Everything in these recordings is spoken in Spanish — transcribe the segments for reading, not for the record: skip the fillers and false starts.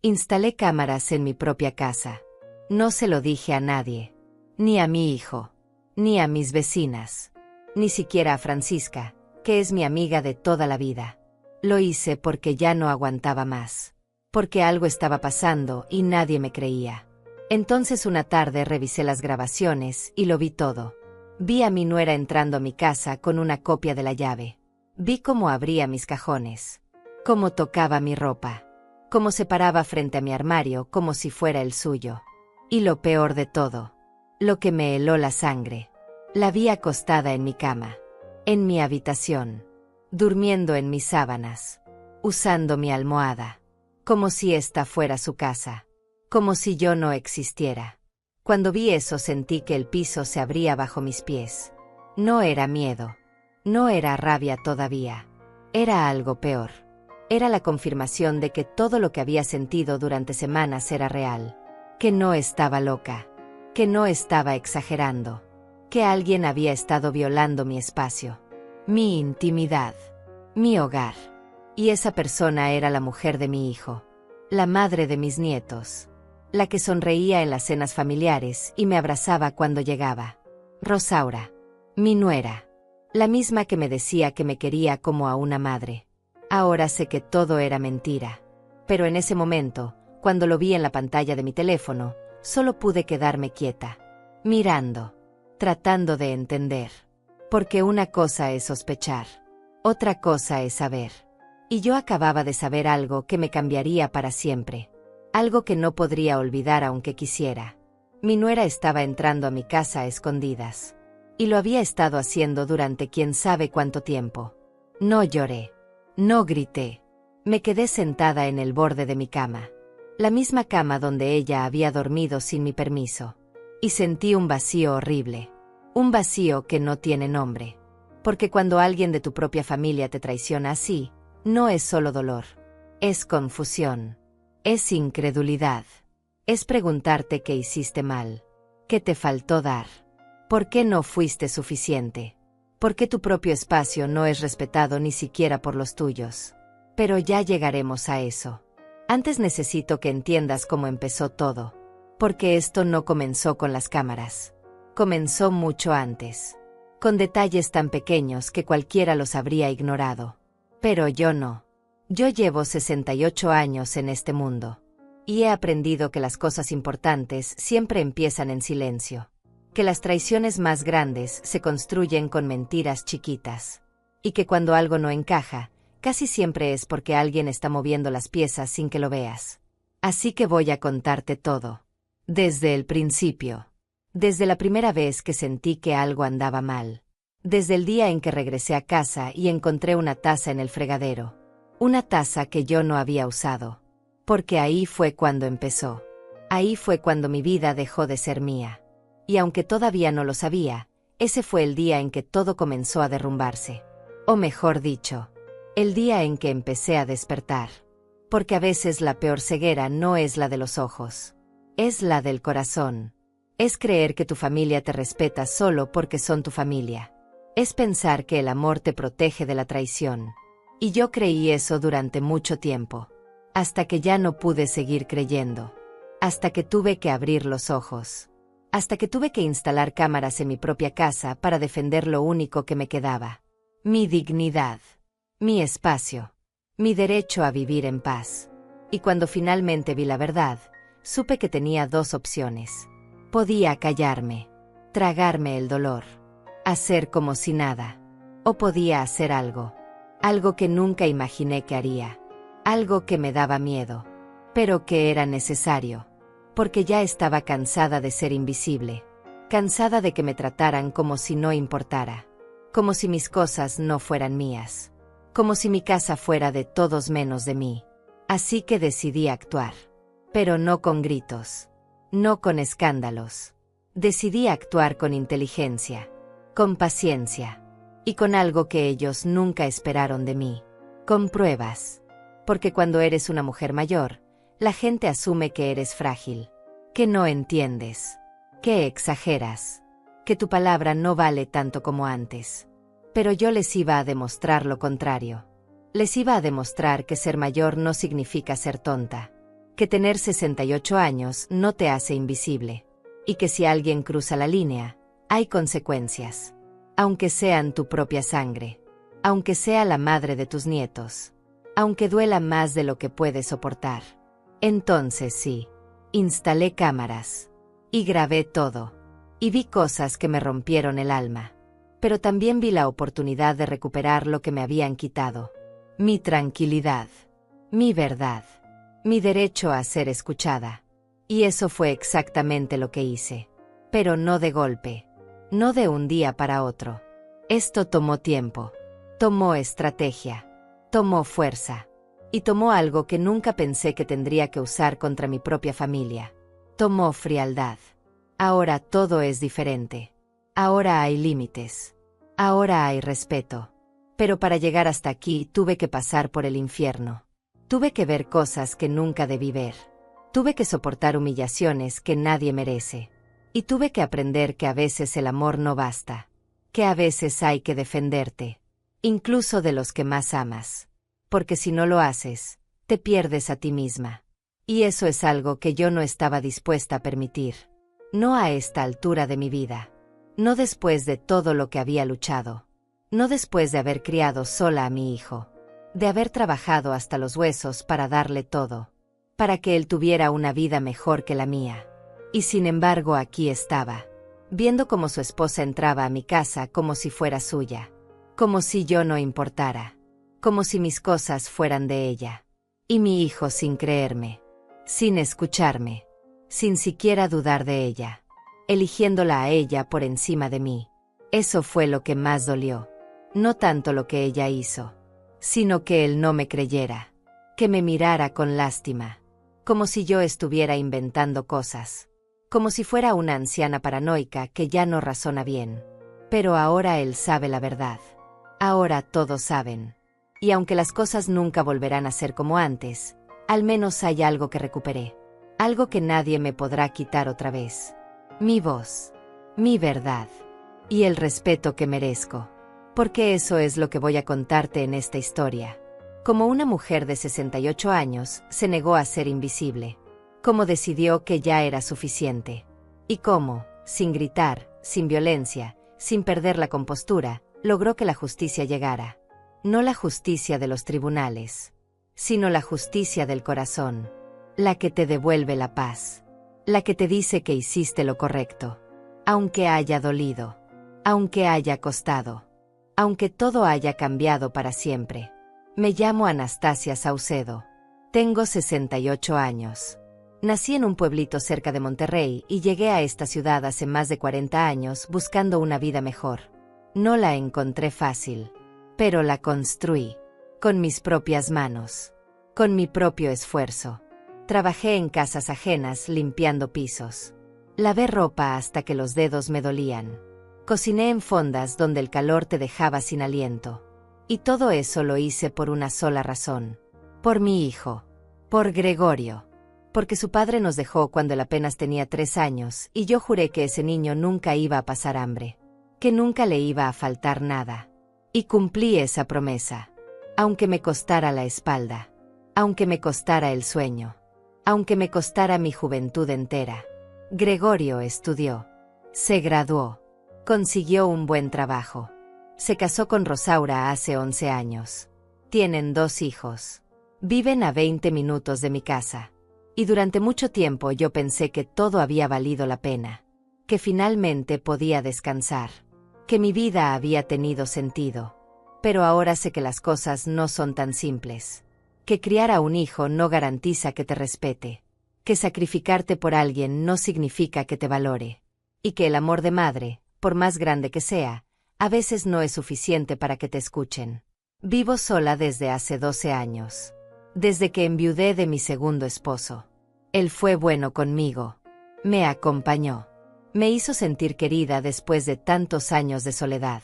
Instalé cámaras en mi propia casa. No se lo dije a nadie. Ni a mi hijo. Ni a mis vecinas. Ni siquiera a Francisca, que es mi amiga de toda la vida. Lo hice porque ya no aguantaba más. Porque algo estaba pasando y nadie me creía. Entonces una tarde revisé las grabaciones y lo vi todo. Vi a mi nuera entrando a mi casa con una copia de la llave. Vi cómo abría mis cajones. Cómo tocaba mi ropa. Cómo se paraba frente a mi armario como si fuera el suyo. Y lo peor de todo. Lo que me heló la sangre. La vi acostada en mi cama. En mi habitación. Durmiendo en mis sábanas. Usando mi almohada. Como si esta fuera su casa. Como si yo no existiera. Cuando vi eso sentí que el piso se abría bajo mis pies. No era miedo. No era rabia todavía. Era algo peor. Era la confirmación de que todo lo que había sentido durante semanas era real. Que no estaba loca. Que no estaba exagerando. Que alguien había estado violando mi espacio. Mi intimidad. Mi hogar. Y esa persona era la mujer de mi hijo. La madre de mis nietos. La que sonreía en las cenas familiares y me abrazaba cuando llegaba. Rosaura. Mi nuera. La misma que me decía que me quería como a una madre. Ahora sé que todo era mentira. Pero en ese momento, cuando lo vi en la pantalla de mi teléfono, solo pude quedarme quieta. Mirando. Tratando de entender. Porque una cosa es sospechar. Otra cosa es saber. Y yo acababa de saber algo que me cambiaría para siempre. Algo que no podría olvidar aunque quisiera. Mi nuera estaba entrando a mi casa a escondidas. Y lo había estado haciendo durante quién sabe cuánto tiempo. No lloré. No grité. Me quedé sentada en el borde de mi cama. La misma cama donde ella había dormido sin mi permiso. Y sentí un vacío horrible. Un vacío que no tiene nombre. Porque cuando alguien de tu propia familia te traiciona así, no es solo dolor. Es confusión. Es incredulidad. Es preguntarte qué hiciste mal. ¿Qué te faltó dar? ¿Por qué no fuiste suficiente? ¿Por qué tu propio espacio no es respetado ni siquiera por los tuyos? Pero ya llegaremos a eso. Antes necesito que entiendas cómo empezó todo. Porque esto no comenzó con las cámaras. Comenzó mucho antes. Con detalles tan pequeños que cualquiera los habría ignorado. Pero yo no. Yo llevo 68 años en este mundo. Y he aprendido que las cosas importantes siempre empiezan en silencio. Que las traiciones más grandes se construyen con mentiras chiquitas. Y que cuando algo no encaja, casi siempre es porque alguien está moviendo las piezas sin que lo veas. Así que voy a contarte todo. Desde el principio. Desde la primera vez que sentí que algo andaba mal. Desde el día en que regresé a casa y encontré una taza en el fregadero. Una taza que yo no había usado. Porque ahí fue cuando empezó. Ahí fue cuando mi vida dejó de ser mía. Y aunque todavía no lo sabía, ese fue el día en que todo comenzó a derrumbarse. O mejor dicho, el día en que empecé a despertar. Porque a veces la peor ceguera no es la de los ojos. Es la del corazón. Es creer que tu familia te respeta solo porque son tu familia. Es pensar que el amor te protege de la traición. Y yo creí eso durante mucho tiempo. Hasta que ya no pude seguir creyendo. Hasta que tuve que abrir los ojos. Hasta que tuve que instalar cámaras en mi propia casa para defender lo único que me quedaba. Mi dignidad. Mi espacio. Mi derecho a vivir en paz. Y cuando finalmente vi la verdad, supe que tenía dos opciones. Podía callarme. Tragarme el dolor. Hacer como si nada. O podía hacer algo. Algo que nunca imaginé que haría. Algo que me daba miedo. Pero que era necesario. Porque ya estaba cansada de ser invisible. Cansada de que me trataran como si no importara. Como si mis cosas no fueran mías. Como si mi casa fuera de todos menos de mí. Así que decidí actuar. Pero no con gritos. No con escándalos. Decidí actuar con inteligencia. Con paciencia. Y con algo que ellos nunca esperaron de mí. Con pruebas. Porque cuando eres una mujer mayor, la gente asume que eres frágil. Que no entiendes. Que exageras. Que tu palabra no vale tanto como antes. Pero yo les iba a demostrar lo contrario. Les iba a demostrar que ser mayor no significa ser tonta. que tener 68 años no te hace invisible, y que si alguien cruza la línea, hay consecuencias, aunque sean tu propia sangre, aunque sea la madre de tus nietos, aunque duela más de lo que puedes soportar. Entonces sí, instalé cámaras, y grabé todo, y vi cosas que me rompieron el alma, pero también vi la oportunidad de recuperar lo que me habían quitado: mi tranquilidad, mi verdad, mi derecho a ser escuchada. Y eso fue exactamente lo que hice. Pero no de golpe, no de un día para otro. Esto tomó tiempo, tomó estrategia, tomó fuerza, y tomó algo que nunca pensé que tendría que usar contra mi propia familia. Tomó frialdad. Ahora todo es diferente. Ahora hay límites. Ahora hay respeto. Pero para llegar hasta aquí tuve que pasar por el infierno. Tuve que ver cosas que nunca debí ver. Tuve que soportar humillaciones que nadie merece. Y tuve que aprender que a veces el amor no basta. Que a veces hay que defenderte. Incluso de los que más amas. Porque si no lo haces, te pierdes a ti misma. Y eso es algo que yo no estaba dispuesta a permitir. No a esta altura de mi vida. No después de todo lo que había luchado. No después de haber criado sola a mi hijo. De haber trabajado hasta los huesos para darle todo. Para que él tuviera una vida mejor que la mía. Y sin embargo aquí estaba, viendo cómo su esposa entraba a mi casa como si fuera suya. Como si yo no importara. Como si mis cosas fueran de ella. Y mi hijo sin creerme. Sin escucharme. Sin siquiera dudar de ella. Eligiéndola a ella por encima de mí. Eso fue lo que más dolió. No tanto lo que ella hizo, sino que él no me creyera. Que me mirara con lástima. Como si yo estuviera inventando cosas. Como si fuera una anciana paranoica que ya no razona bien. Pero ahora él sabe la verdad. Ahora todos saben. Y aunque las cosas nunca volverán a ser como antes, al menos hay algo que recuperé. Algo que nadie me podrá quitar otra vez. Mi voz. Mi verdad. Y el respeto que merezco. Porque eso es lo que voy a contarte en esta historia. Como una mujer de 68 años se negó a ser invisible. Cómo decidió que ya era suficiente. Y cómo, sin gritar, sin violencia, sin perder la compostura, logró que la justicia llegara. No la justicia de los tribunales, sino la justicia del corazón. La que te devuelve la paz. La que te dice que hiciste lo correcto. Aunque haya dolido. Aunque haya costado. Aunque todo haya cambiado para siempre. Me llamo Anastasia Saucedo. Tengo 68 años. Nací en un pueblito cerca de Monterrey y llegué a esta ciudad hace más de 40 años buscando una vida mejor. No la encontré fácil, pero la construí. Con mis propias manos. Con mi propio esfuerzo. Trabajé en casas ajenas limpiando pisos. Lavé ropa hasta que los dedos me dolían. Cociné en fondas donde el calor te dejaba sin aliento. Y todo eso lo hice por una sola razón. Por mi hijo. Por Gregorio. Porque su padre nos dejó cuando él apenas tenía 3 años y yo juré que ese niño nunca iba a pasar hambre. Que nunca le iba a faltar nada. Y cumplí esa promesa. Aunque me costara la espalda. Aunque me costara el sueño. Aunque me costara mi juventud entera. Gregorio estudió. Se graduó. Consiguió un buen trabajo. Se casó con Rosaura hace 11 años. Tienen 2 hijos. Viven a 20 minutos de mi casa. Y durante mucho tiempo yo pensé que todo había valido la pena. Que finalmente podía descansar. Que mi vida había tenido sentido. Pero ahora sé que las cosas no son tan simples. Que criar a un hijo no garantiza que te respete. Que sacrificarte por alguien no significa que te valore. Y que el amor de madre, por más grande que sea, a veces no es suficiente para que te escuchen. Vivo sola desde hace 12 años. Desde que enviudé de mi segundo esposo. Él fue bueno conmigo. Me acompañó. Me hizo sentir querida después de tantos años de soledad.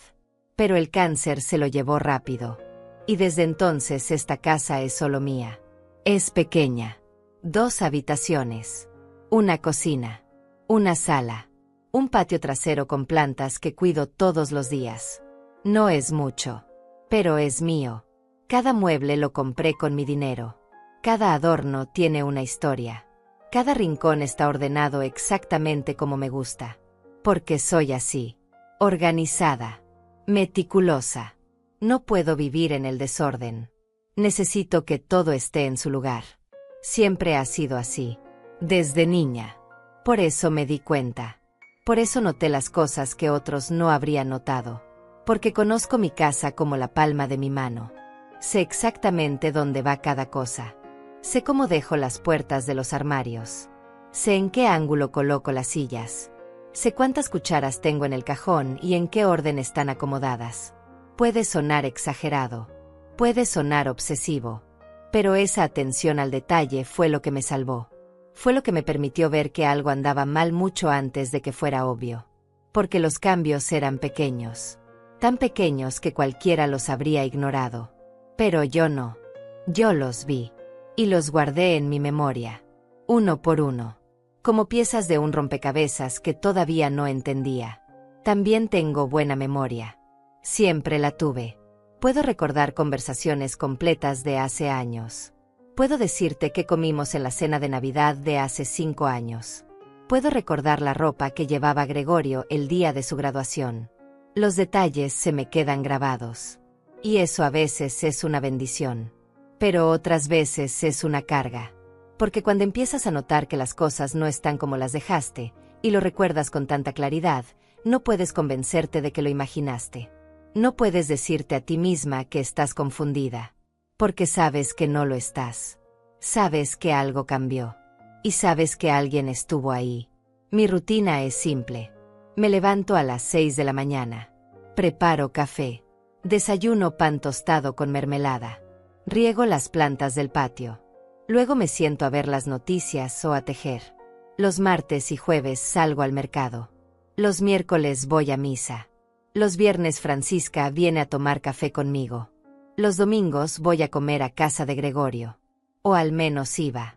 Pero el cáncer se lo llevó rápido. Y desde entonces esta casa es solo mía. Es pequeña. 2 habitaciones. Una cocina. Una sala. Un patio trasero con plantas que cuido todos los días. No es mucho. Pero es mío. Cada mueble lo compré con mi dinero. Cada adorno tiene una historia. Cada rincón está ordenado exactamente como me gusta. Porque soy así. Organizada. Meticulosa. No puedo vivir en el desorden. Necesito que todo esté en su lugar. Siempre ha sido así. Desde niña. Por eso me di cuenta. Por eso noté las cosas que otros no habrían notado. Porque conozco mi casa como la palma de mi mano. Sé exactamente dónde va cada cosa. Sé cómo dejo las puertas de los armarios. Sé en qué ángulo coloco las sillas. Sé cuántas cucharas tengo en el cajón y en qué orden están acomodadas. Puede sonar exagerado. Puede sonar obsesivo. Pero esa atención al detalle fue lo que me salvó. Fue lo que me permitió ver que algo andaba mal mucho antes de que fuera obvio. Porque los cambios eran pequeños. Tan pequeños que cualquiera los habría ignorado. Pero yo no. Yo los vi. Y los guardé en mi memoria. Uno por uno. Como piezas de un rompecabezas que todavía no entendía. También tengo buena memoria. Siempre la tuve. Puedo recordar conversaciones completas de hace años. Puedo decirte qué comimos en la cena de Navidad de hace 5 años. Puedo recordar la ropa que llevaba Gregorio el día de su graduación. Los detalles se me quedan grabados. Y eso a veces es una bendición. Pero otras veces es una carga. Porque cuando empiezas a notar que las cosas no están como las dejaste, y lo recuerdas con tanta claridad, no puedes convencerte de que lo imaginaste. No puedes decirte a ti misma que estás confundida. Porque sabes que no lo estás. Sabes que algo cambió. Y sabes que alguien estuvo ahí. Mi rutina es simple. Me levanto a las 6 de la mañana. Preparo café. Desayuno pan tostado con mermelada. Riego las plantas del patio. Luego me siento a ver las noticias o a tejer. Los martes y jueves salgo al mercado. Los miércoles voy a misa. Los viernes Francisca viene a tomar café conmigo. Los domingos voy a comer a casa de Gregorio. O al menos iba.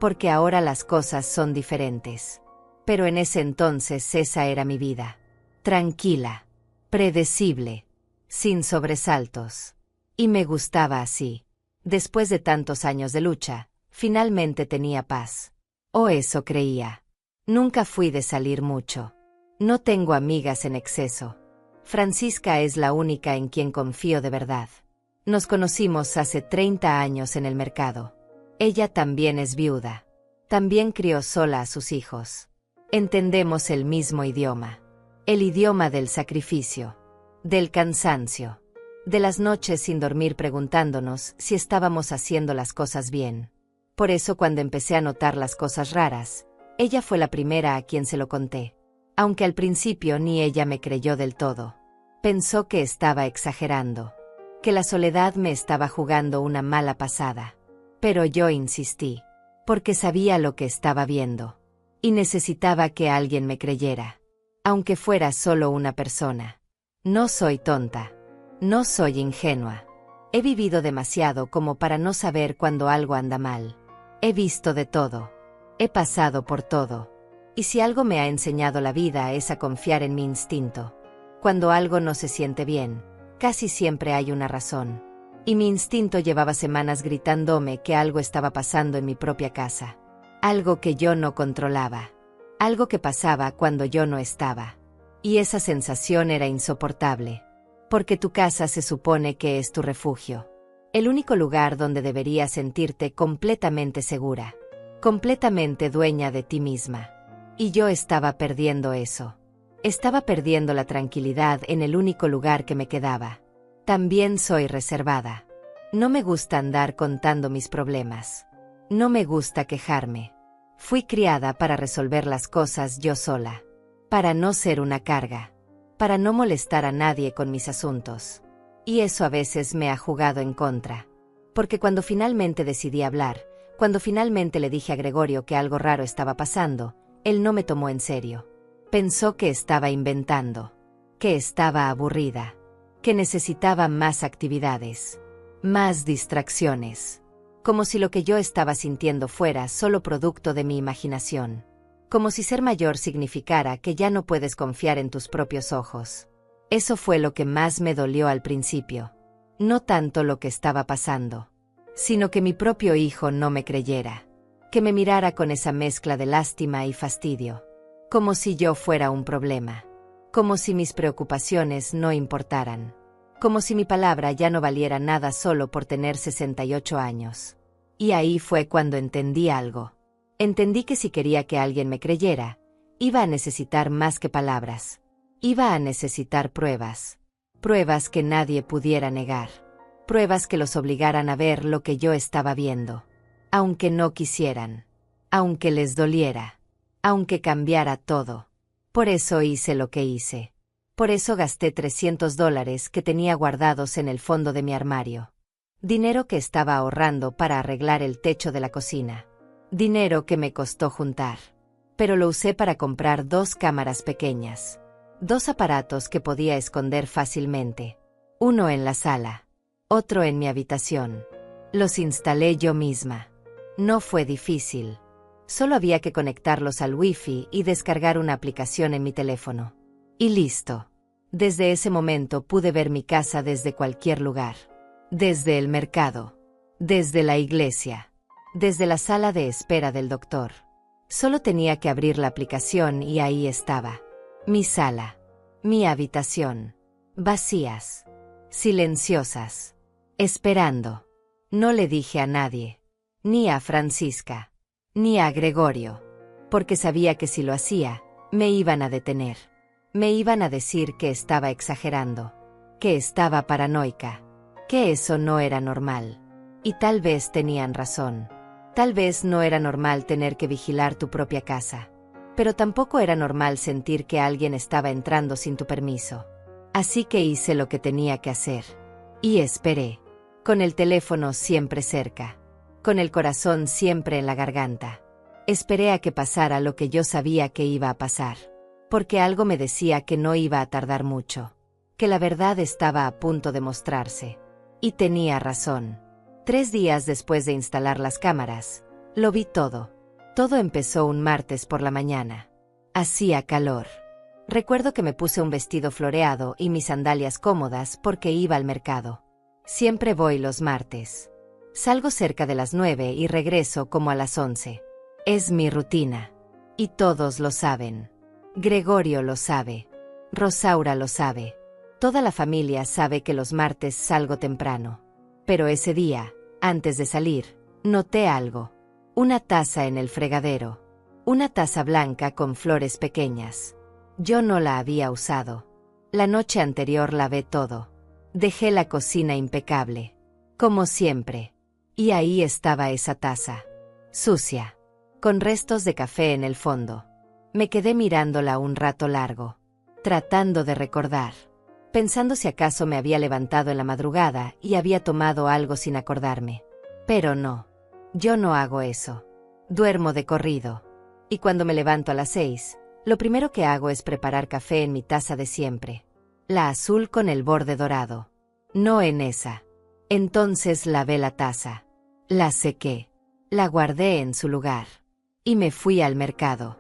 Porque ahora las cosas son diferentes. Pero en ese entonces esa era mi vida. Tranquila. Predecible. Sin sobresaltos. Y me gustaba así. Después de tantos años de lucha, finalmente tenía paz. O eso creía. Nunca fui de salir mucho. No tengo amigas en exceso. Francisca es la única en quien confío de verdad. Nos conocimos hace 30 años en el mercado. Ella también es viuda. También crió sola a sus hijos. Entendemos el mismo idioma. El idioma del sacrificio. Del cansancio. De las noches sin dormir preguntándonos si estábamos haciendo las cosas bien. Por eso cuando empecé a notar las cosas raras, ella fue la primera a quien se lo conté. Aunque al principio ni ella me creyó del todo. Pensó que estaba exagerando. Que la soledad me estaba jugando una mala pasada. Pero yo insistí. Porque sabía lo que estaba viendo. Y necesitaba que alguien me creyera. Aunque fuera solo una persona. No soy tonta. No soy ingenua. He vivido demasiado como para no saber cuando algo anda mal. He visto de todo. He pasado por todo. Y si algo me ha enseñado la vida es a confiar en mi instinto. Cuando algo no se siente bien, casi siempre hay una razón. Y mi instinto llevaba semanas gritándome que algo estaba pasando en mi propia casa. Algo que yo no controlaba. Algo que pasaba cuando yo no estaba. Y esa sensación era insoportable. Porque tu casa se supone que es tu refugio. El único lugar donde deberías sentirte completamente segura. Completamente dueña de ti misma. Y yo estaba perdiendo eso. Estaba perdiendo la tranquilidad en el único lugar que me quedaba. También soy reservada. No me gusta andar contando mis problemas. No me gusta quejarme. Fui criada para resolver las cosas yo sola. Para no ser una carga. Para no molestar a nadie con mis asuntos. Y eso a veces me ha jugado en contra. Porque cuando finalmente decidí hablar, cuando finalmente le dije a Gregorio que algo raro estaba pasando, él no me tomó en serio. Pensó que estaba inventando. Que estaba aburrida. Que necesitaba más actividades. Más distracciones. Como si lo que yo estaba sintiendo fuera solo producto de mi imaginación. Como si ser mayor significara que ya no puedes confiar en tus propios ojos. Eso fue lo que más me dolió al principio. No tanto lo que estaba pasando. sino que mi propio hijo no me creyera, que me mirara con esa mezcla de lástima y fastidio, como si yo fuera un problema, como si mis preocupaciones no importaran, como si mi palabra ya no valiera nada solo por tener 68 años. Y ahí fue cuando entendí algo. Entendí que si quería que alguien me creyera, iba a necesitar más que palabras. Iba a necesitar pruebas. Pruebas que nadie pudiera negar. Pruebas que los obligaran a ver lo que yo estaba viendo. Aunque no quisieran. Aunque les doliera. Aunque cambiara todo. Por eso hice lo que hice. Por eso gasté $300 que tenía guardados en el fondo de mi armario. Dinero que estaba ahorrando para arreglar el techo de la cocina. Dinero que me costó juntar. Pero lo usé para comprar 2 cámaras pequeñas. 2 aparatos que podía esconder fácilmente. Uno en la sala. Otro en mi habitación. Los instalé yo misma. No fue difícil. Solo había que conectarlos al Wi-Fi y descargar una aplicación en mi teléfono. Y listo. Desde ese momento pude ver mi casa desde cualquier lugar. Desde el mercado. Desde la iglesia. Desde la sala de espera del doctor. Solo tenía que abrir la aplicación y ahí estaba. Mi sala. Mi habitación. Vacías. Silenciosas. Esperando. No le dije a nadie. Ni a Francisca. Ni a Gregorio. Porque sabía que si lo hacía, me iban a detener. Me iban a decir que estaba exagerando. Que estaba paranoica. Que eso no era normal. Y tal vez tenían razón. Tal vez no era normal tener que vigilar tu propia casa. Pero tampoco era normal sentir que alguien estaba entrando sin tu permiso. Así que hice lo que tenía que hacer. Y esperé. Con el teléfono siempre cerca. Con el corazón siempre en la garganta. Esperé a que pasara lo que yo sabía que iba a pasar. Porque algo me decía que no iba a tardar mucho. Que la verdad estaba a punto de mostrarse. Y tenía razón. 3 días después de instalar las cámaras, lo vi todo. Todo empezó un martes por la mañana. Hacía calor. Recuerdo que me puse un vestido floreado y mis sandalias cómodas porque iba al mercado. Siempre voy los martes. Salgo cerca de las 9 y regreso como a las 11. Es mi rutina. Y todos lo saben. Gregorio lo sabe. Rosaura lo sabe. Toda la familia sabe que los martes salgo temprano. Pero ese día, antes de salir, noté algo. Una taza en el fregadero. Una taza blanca con flores pequeñas. Yo no la había usado. La noche anterior lavé todo. Dejé la cocina impecable. Como siempre. Y ahí estaba esa taza. Sucia. Con restos de café en el fondo. Me quedé mirándola un rato largo. Tratando de recordar. Pensando si acaso me había levantado en la madrugada y había tomado algo sin acordarme. Pero no. Yo no hago eso. Duermo de corrido. Y cuando me levanto a las 6, lo primero que hago es preparar café en mi taza de siempre. La azul con el borde dorado. No en esa. Entonces lavé la taza. La sequé. La guardé en su lugar. Y me fui al mercado.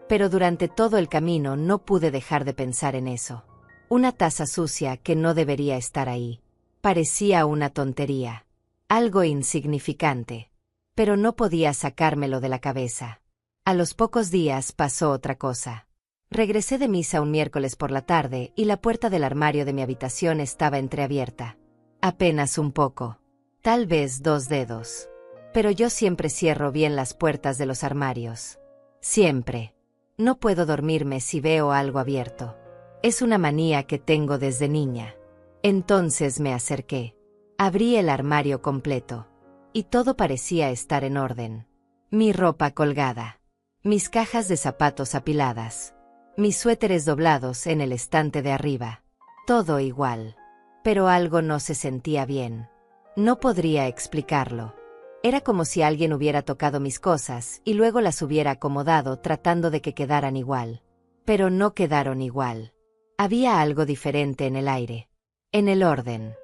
Pero durante todo el camino no pude dejar de pensar en eso. Una taza sucia que no debería estar ahí. Parecía una tontería. Algo insignificante. Pero no podía sacármelo de la cabeza. A los pocos días pasó otra cosa. Regresé de misa un miércoles por la tarde y la puerta del armario de mi habitación estaba entreabierta. Apenas un poco. Tal vez 2 dedos. Pero yo siempre cierro bien las puertas de los armarios. Siempre. No puedo dormirme si veo algo abierto. Es una manía que tengo desde niña. Entonces me acerqué. Abrí el armario completo. Y todo parecía estar en orden. Mi ropa colgada. Mis cajas de zapatos apiladas. Mis suéteres doblados en el estante de arriba. Todo igual. Pero algo no se sentía bien. No podría explicarlo. Era como si alguien hubiera tocado mis cosas y luego las hubiera acomodado tratando de que quedaran igual. Pero no quedaron igual. Había algo diferente en el aire. En el orden.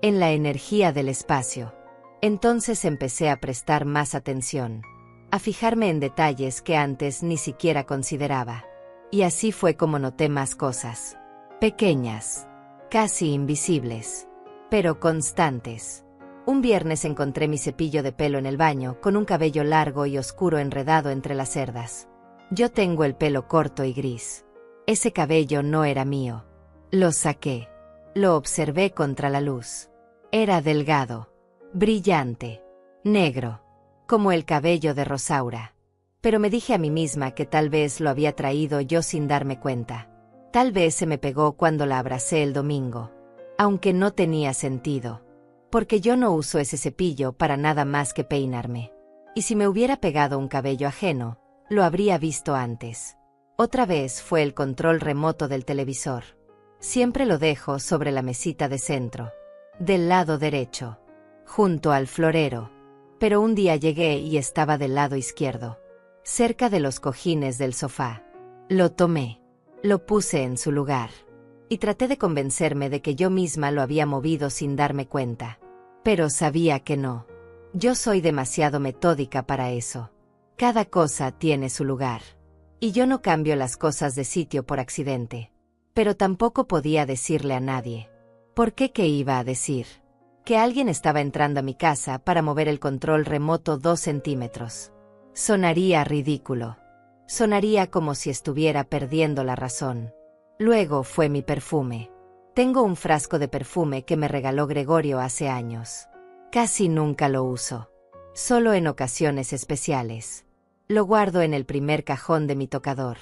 En la energía del espacio. Entonces empecé a prestar más atención. A fijarme en detalles que antes ni siquiera consideraba. Y así fue como noté más cosas. Pequeñas. Casi invisibles. Pero constantes. Un viernes encontré mi cepillo de pelo en el baño, con un cabello largo y oscuro enredado entre las cerdas. Yo tengo el pelo corto y gris. Ese cabello no era mío. Lo saqué. Lo observé contra la luz. Era delgado, brillante, negro, como el cabello de Rosaura. Pero me dije a mí misma que tal vez lo había traído yo sin darme cuenta. Tal vez se me pegó cuando la abracé el domingo. Aunque no tenía sentido. Porque yo no uso ese cepillo para nada más que peinarme. Y si me hubiera pegado un cabello ajeno, lo habría visto antes. Otra vez fue el control remoto del televisor. Siempre lo dejo sobre la mesita de centro, del lado derecho, junto al florero. Pero un día llegué y estaba del lado izquierdo, cerca de los cojines del sofá. Lo tomé, lo puse en su lugar, y traté de convencerme de que yo misma lo había movido sin darme cuenta. Pero sabía que no. Yo soy demasiado metódica para eso. Cada cosa tiene su lugar. Y yo no cambio las cosas de sitio por accidente. Pero tampoco podía decirle a nadie. ¿Por qué? ¿Qué iba a decir? Que alguien estaba entrando a mi casa para mover el control remoto 2 centímetros. Sonaría ridículo. Sonaría como si estuviera perdiendo la razón. Luego fue mi perfume. Tengo un frasco de perfume que me regaló Gregorio hace años. Casi nunca lo uso. Solo en ocasiones especiales. Lo guardo en el primer cajón de mi tocador.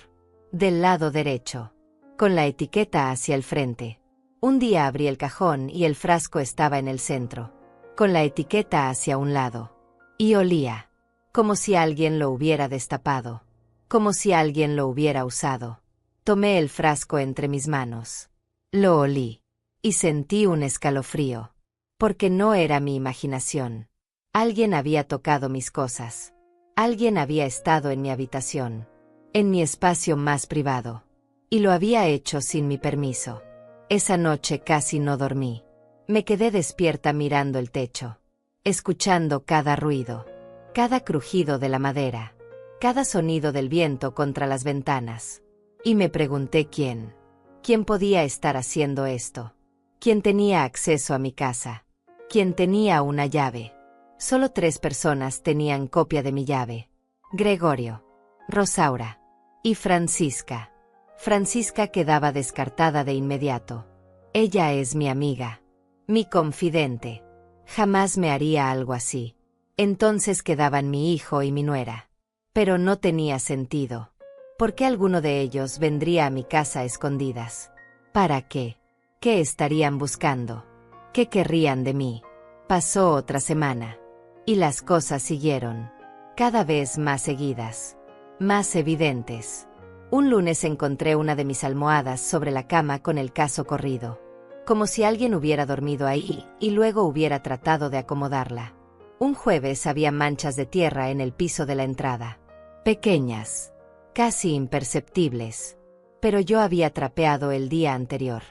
Del lado derecho. Con la etiqueta hacia el frente. Un día abrí el cajón y el frasco estaba en el centro. Con la etiqueta hacia un lado. Y olía. Como si alguien lo hubiera destapado. Como si alguien lo hubiera usado. Tomé el frasco entre mis manos. Lo olí. Y sentí un escalofrío. Porque no era mi imaginación. Alguien había tocado mis cosas. Alguien había estado en mi habitación. En mi espacio más privado. Y lo había hecho sin mi permiso. Esa noche casi no dormí. Me quedé despierta mirando el techo. Escuchando cada ruido. Cada crujido de la madera. Cada sonido del viento contra las ventanas. Y me pregunté quién. ¿Quién podía estar haciendo esto? ¿Quién tenía acceso a mi casa? ¿Quién tenía una llave? Solo 3 personas tenían copia de mi llave. Gregorio, Rosaura y Francisca. Francisca quedaba descartada de inmediato. Ella es mi amiga, mi confidente. Jamás me haría algo así. Entonces quedaban mi hijo y mi nuera. Pero no tenía sentido. ¿Por qué alguno de ellos vendría a mi casa a escondidas? ¿Para qué? ¿Qué estarían buscando? ¿Qué querrían de mí? Pasó otra semana. Y las cosas siguieron. Cada vez más seguidas. Más evidentes. Un lunes encontré una de mis almohadas sobre la cama con el caso corrido. Como si alguien hubiera dormido ahí y luego hubiera tratado de acomodarla. Un jueves había manchas de tierra en el piso de la entrada. Pequeñas. Casi imperceptibles. Pero yo había trapeado el día anterior.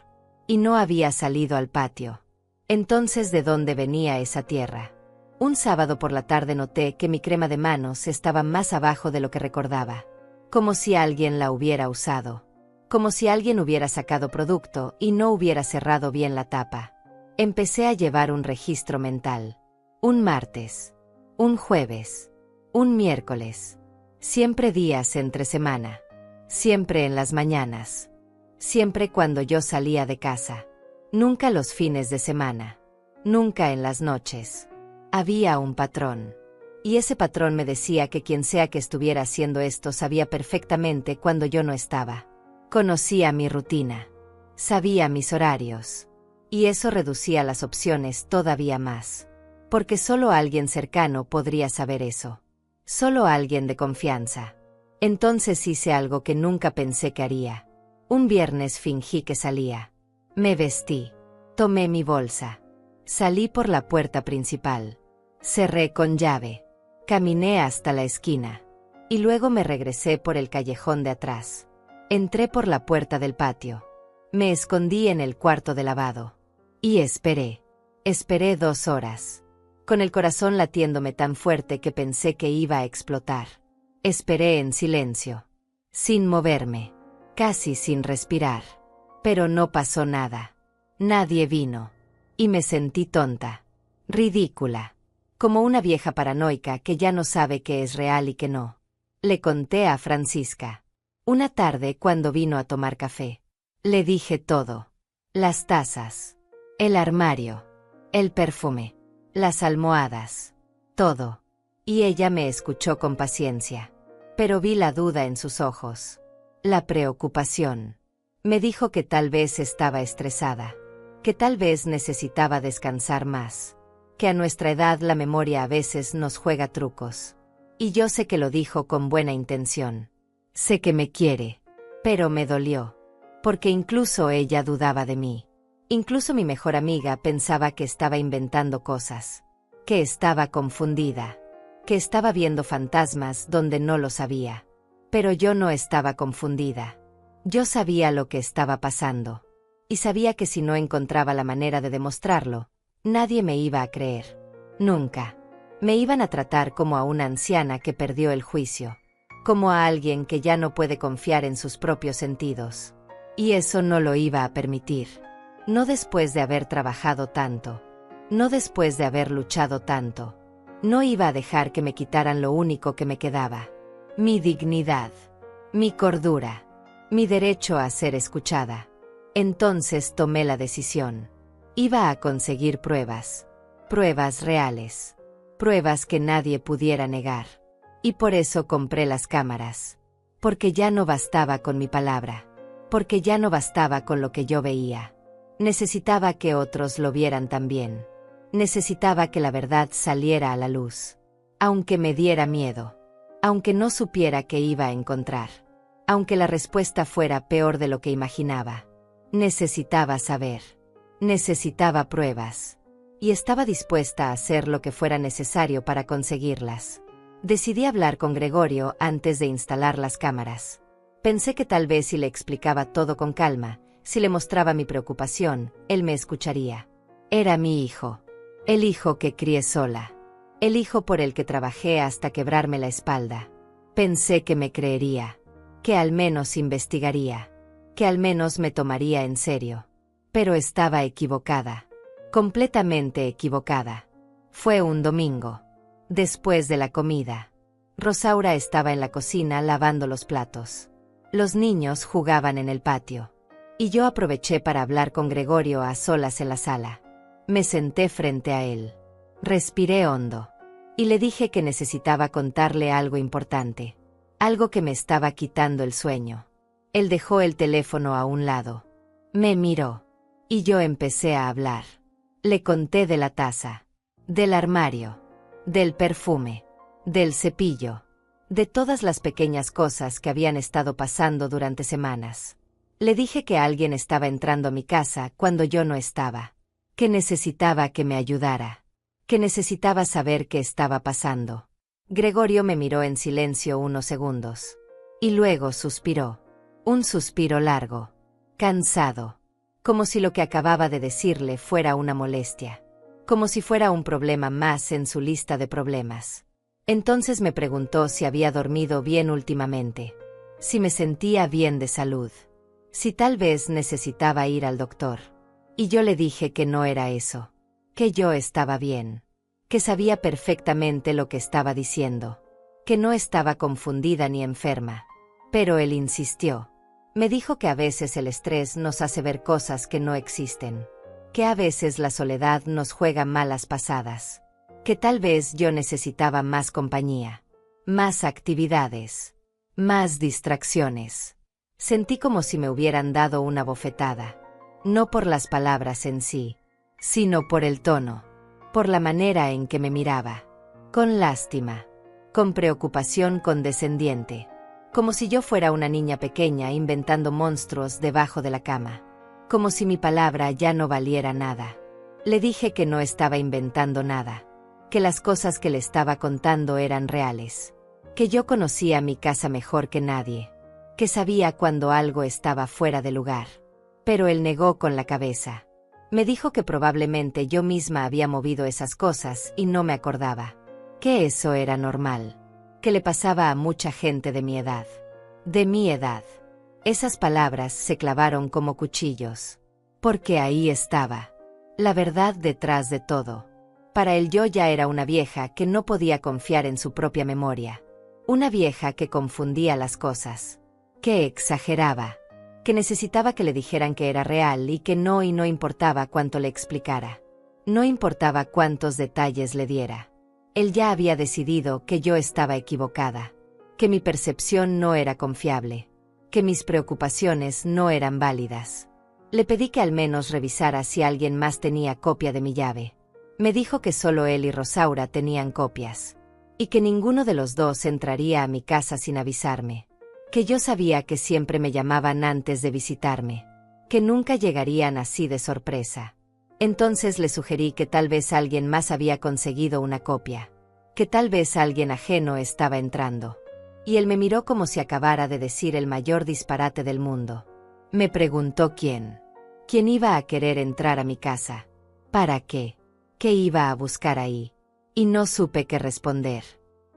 Y no había salido al patio. Entonces, ¿de dónde venía esa tierra? Un sábado por la tarde noté que mi crema de manos estaba más abajo de lo que recordaba. Como si alguien la hubiera usado. Como si alguien hubiera sacado producto y no hubiera cerrado bien la tapa. Empecé a llevar un registro mental. Un martes. Un jueves. Un miércoles. Siempre días entre semana. Siempre en las mañanas. Siempre cuando yo salía de casa. Nunca los fines de semana. Nunca en las noches. Había un patrón. Y ese patrón me decía que quien sea que estuviera haciendo esto sabía perfectamente cuando yo no estaba. Conocía mi rutina. Sabía mis horarios. Y eso reducía las opciones todavía más. Porque solo alguien cercano podría saber eso. Solo alguien de confianza. Entonces hice algo que nunca pensé que haría. Un viernes fingí que salía. Me vestí. Tomé mi bolsa. Salí por la puerta principal. Cerré con llave. Caminé hasta la esquina. Y luego me regresé por el callejón de atrás. Entré por la puerta del patio. Me escondí en el cuarto de lavado. Y esperé. Esperé 2 horas. Con el corazón latiéndome tan fuerte que pensé que iba a explotar. Esperé en silencio. Sin moverme. Casi sin respirar. Pero no pasó nada. Nadie vino. Y me sentí tonta. Ridícula. Como una vieja paranoica que ya no sabe qué es real y qué no. Le conté a Francisca. Una tarde cuando vino a tomar café. Le dije todo. Las tazas. El armario. El perfume. Las almohadas. Todo. Y ella me escuchó con paciencia. Pero vi la duda en sus ojos. La preocupación. Me dijo que tal vez estaba estresada. Que tal vez necesitaba descansar más. Que a nuestra edad la memoria a veces nos juega trucos. Y yo sé que lo dijo con buena intención. Sé que me quiere. Pero me dolió. Porque incluso ella dudaba de mí. Incluso mi mejor amiga pensaba que estaba inventando cosas. Que estaba confundida. Que estaba viendo fantasmas donde no lo sabía. Pero yo no estaba confundida. Yo sabía lo que estaba pasando. Y sabía que si no encontraba la manera de demostrarlo, nadie me iba a creer. Nunca. Me iban a tratar como a una anciana que perdió el juicio. Como a alguien que ya no puede confiar en sus propios sentidos. Y eso no lo iba a permitir. No después de haber trabajado tanto. No después de haber luchado tanto. No iba a dejar que me quitaran lo único que me quedaba. Mi dignidad. Mi cordura. Mi derecho a ser escuchada. Entonces tomé la decisión. Iba a conseguir pruebas. Pruebas reales. Pruebas que nadie pudiera negar. Y por eso compré las cámaras. Porque ya no bastaba con mi palabra. Porque ya no bastaba con lo que yo veía. Necesitaba que otros lo vieran también. Necesitaba que la verdad saliera a la luz. Aunque me diera miedo. Aunque no supiera qué iba a encontrar. Aunque la respuesta fuera peor de lo que imaginaba. Necesitaba saber. Necesitaba pruebas. Y estaba dispuesta a hacer lo que fuera necesario para conseguirlas. Decidí hablar con Gregorio antes de instalar las cámaras. Pensé que tal vez si le explicaba todo con calma, si le mostraba mi preocupación, él me escucharía. Era mi hijo. El hijo que crié sola. El hijo por el que trabajé hasta quebrarme la espalda. Pensé que me creería. Que al menos investigaría. Que al menos me tomaría en serio. Pero estaba equivocada. Completamente equivocada. Fue un domingo. Después de la comida. Rosaura estaba en la cocina lavando los platos. Los niños jugaban en el patio. Y yo aproveché para hablar con Gregorio a solas en la sala. Me senté frente a él. Respiré hondo. Y le dije que necesitaba contarle algo importante. Algo que me estaba quitando el sueño. Él dejó el teléfono a un lado. Me miró. Y yo empecé a hablar. Le conté de la taza. Del armario. Del perfume. Del cepillo. De todas las pequeñas cosas que habían estado pasando durante semanas. Le dije que alguien estaba entrando a mi casa cuando yo no estaba. Que necesitaba que me ayudara. Que necesitaba saber qué estaba pasando. Gregorio me miró en silencio unos segundos. Y luego suspiró. Un suspiro largo. Cansado. Como si lo que acababa de decirle fuera una molestia. Como si fuera un problema más en su lista de problemas. Entonces me preguntó si había dormido bien últimamente. Si me sentía bien de salud. Si tal vez necesitaba ir al doctor. Y yo le dije que no era eso. Que yo estaba bien. Que sabía perfectamente lo que estaba diciendo. Que no estaba confundida ni enferma. Pero él insistió. Me dijo que a veces el estrés nos hace ver cosas que no existen. Que a veces la soledad nos juega malas pasadas. Que tal vez yo necesitaba más compañía. Más actividades. Más distracciones. Sentí como si me hubieran dado una bofetada. No por las palabras en sí, sino por el tono. Por la manera en que me miraba. Con lástima. Con preocupación condescendiente. Como si yo fuera una niña pequeña inventando monstruos debajo de la cama. Como si mi palabra ya no valiera nada. Le dije que no estaba inventando nada. Que las cosas que le estaba contando eran reales. Que yo conocía mi casa mejor que nadie. Que sabía cuando algo estaba fuera de lugar. Pero él negó con la cabeza. Me dijo que probablemente yo misma había movido esas cosas y no me acordaba. Que eso era normal. Que le pasaba a mucha gente de mi edad. De mi edad. Esas palabras se clavaron como cuchillos. Porque ahí estaba. La verdad detrás de todo. Para él yo ya era una vieja que no podía confiar en su propia memoria. Una vieja que confundía las cosas. Que exageraba. Que necesitaba que le dijeran que era real y no importaba cuánto le explicara. No importaba cuántos detalles le diera. Él ya había decidido que yo estaba equivocada. Que mi percepción no era confiable. Que mis preocupaciones no eran válidas. Le pedí que al menos revisara si alguien más tenía copia de mi llave. Me dijo que solo él y Rosaura tenían copias. Y que ninguno de los dos entraría a mi casa sin avisarme. Que yo sabía que siempre me llamaban antes de visitarme. Que nunca llegarían así de sorpresa. Entonces le sugerí que tal vez alguien más había conseguido una copia. Que tal vez alguien ajeno estaba entrando. Y él me miró como si acabara de decir el mayor disparate del mundo. Me preguntó quién. ¿Quién iba a querer entrar a mi casa? ¿Para qué? ¿Qué iba a buscar ahí? Y no supe qué responder.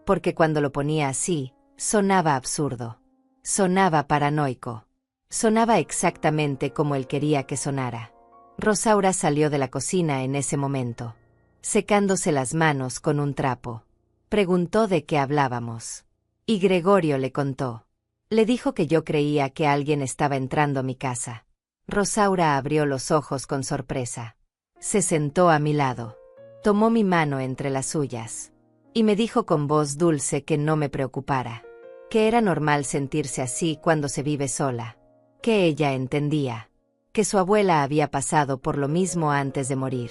Porque cuando lo ponía así, sonaba absurdo. Sonaba paranoico. Sonaba exactamente como él quería que sonara. Rosaura salió de la cocina en ese momento, secándose las manos con un trapo. Preguntó de qué hablábamos. Y Gregorio le contó. Le dijo que yo creía que alguien estaba entrando a mi casa. Rosaura abrió los ojos con sorpresa. Se sentó a mi lado. Tomó mi mano entre las suyas. Y me dijo con voz dulce que no me preocupara. Que era normal sentirse así cuando se vive sola. Que ella entendía. Que su abuela había pasado por lo mismo antes de morir.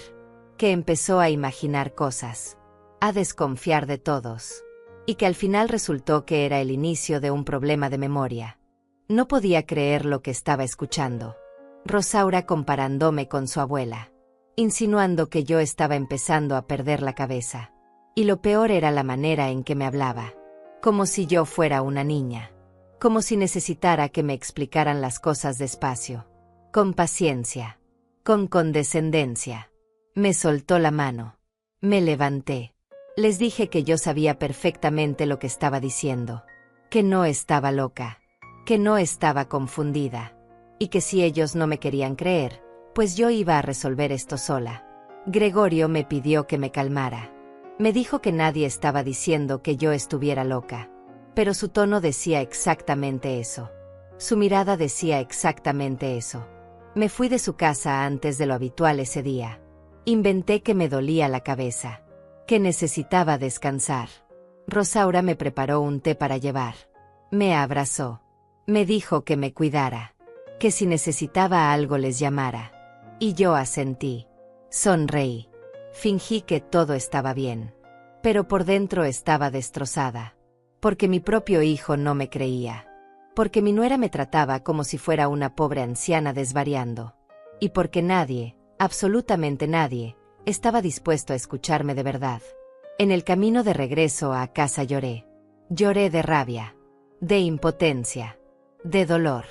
Que empezó a imaginar cosas. A desconfiar de todos. Y que al final resultó que era el inicio de un problema de memoria. No podía creer lo que estaba escuchando. Rosaura comparándome con su abuela. Insinuando que yo estaba empezando a perder la cabeza. Y lo peor era la manera en que me hablaba. Como si yo fuera una niña. Como si necesitara que me explicaran las cosas despacio. Con paciencia. Con condescendencia. Me soltó la mano. Me levanté. Les dije que yo sabía perfectamente lo que estaba diciendo. Que no estaba loca. Que no estaba confundida. Y que si ellos no me querían creer, pues yo iba a resolver esto sola. Gregorio me pidió que me calmara. Me dijo que nadie estaba diciendo que yo estuviera loca. Pero su tono decía exactamente eso. Su mirada decía exactamente eso. Me fui de su casa antes de lo habitual ese día. Inventé que me dolía la cabeza. Que necesitaba descansar. Rosaura me preparó un té para llevar. Me abrazó. Me dijo que me cuidara. Que si necesitaba algo les llamara. Y yo asentí. Sonreí. Fingí que todo estaba bien. Pero por dentro estaba destrozada. Porque mi propio hijo no me creía. Porque mi nuera me trataba como si fuera una pobre anciana desvariando. Y porque nadie, absolutamente nadie, estaba dispuesto a escucharme de verdad. En el camino de regreso a casa lloré. Lloré de rabia. De impotencia. De dolor.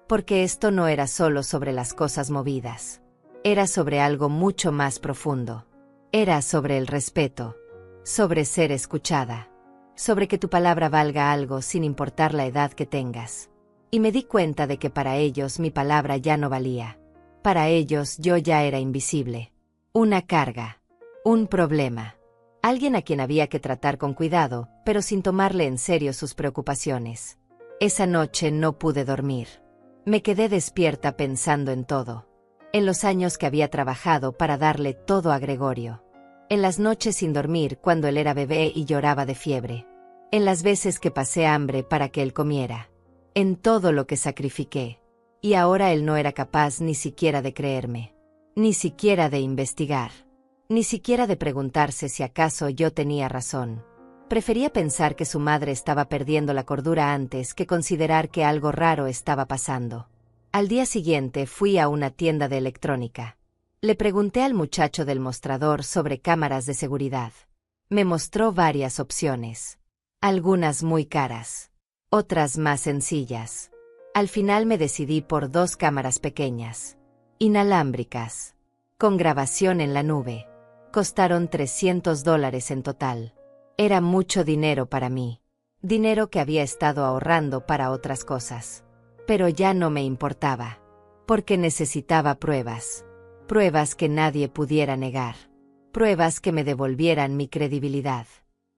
Porque esto no era solo sobre las cosas movidas. Era sobre algo mucho más profundo. Era sobre el respeto. Sobre ser escuchada. Sobre que tu palabra valga algo sin importar la edad que tengas. Y me di cuenta de que para ellos mi palabra ya no valía. Para ellos yo ya era invisible. Una carga. Un problema. Alguien a quien había que tratar con cuidado, pero sin tomarle en serio sus preocupaciones. Esa noche no pude dormir. Me quedé despierta pensando en todo. En los años que había trabajado para darle todo a Gregorio. En las noches sin dormir cuando él era bebé y lloraba de fiebre. En las veces que pasé hambre para que él comiera. En todo lo que sacrifiqué. Y ahora él no era capaz ni siquiera de creerme. Ni siquiera de investigar. Ni siquiera de preguntarse si acaso yo tenía razón. Prefería pensar que su madre estaba perdiendo la cordura antes que considerar que algo raro estaba pasando. Al día siguiente fui a una tienda de electrónica. Le pregunté al muchacho del mostrador sobre cámaras de seguridad. Me mostró varias opciones. Algunas muy caras. Otras más sencillas. Al final me decidí por 2 cámaras pequeñas. Inalámbricas. Con grabación en la nube. Costaron $300 en total. Era mucho dinero para mí. Dinero que había estado ahorrando para otras cosas. Pero ya no me importaba. Porque necesitaba pruebas. Pruebas que nadie pudiera negar. pruebas que me devolvieran mi credibilidad,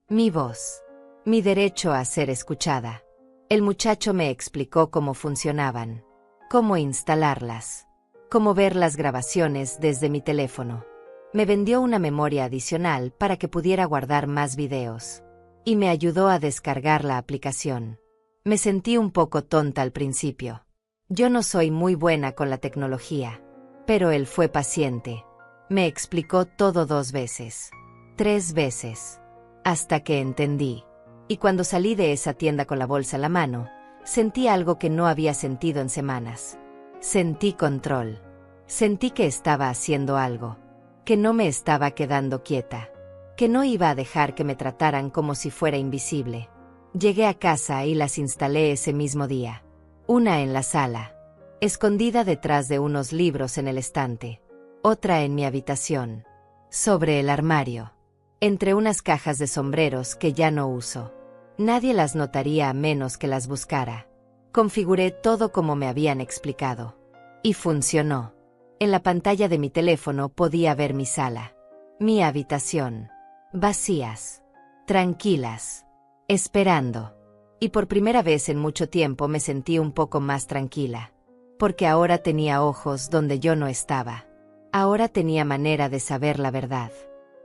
mi voz, mi derecho a ser escuchada. El muchacho me explicó cómo funcionaban, cómo instalarlas, cómo ver las grabaciones desde mi teléfono. Me vendió una memoria adicional para que pudiera guardar más videos, y me ayudó a descargar la aplicación. Me sentí un poco tonta al principio. Yo no soy muy buena con la tecnología, pero él fue paciente. Me explicó todo 2 veces, 3 veces, hasta que entendí. Y cuando salí de esa tienda con la bolsa en la mano, sentí algo que no había sentido en semanas. Sentí control. Sentí que estaba haciendo algo, que no me estaba quedando quieta, que no iba a dejar que me trataran como si fuera invisible. Llegué a casa y las instalé ese mismo día. Una en la sala, escondida detrás de unos libros en el estante. Otra en mi habitación, sobre el armario, entre unas cajas de sombreros que ya no uso. Nadie las notaría a menos que las buscara. Configuré todo como me habían explicado. Y funcionó. En la pantalla de mi teléfono podía ver mi sala, mi habitación, vacías, tranquilas, esperando. Y por primera vez en mucho tiempo me sentí un poco más tranquila, porque ahora tenía ojos donde yo no estaba. Ahora tenía manera de saber la verdad,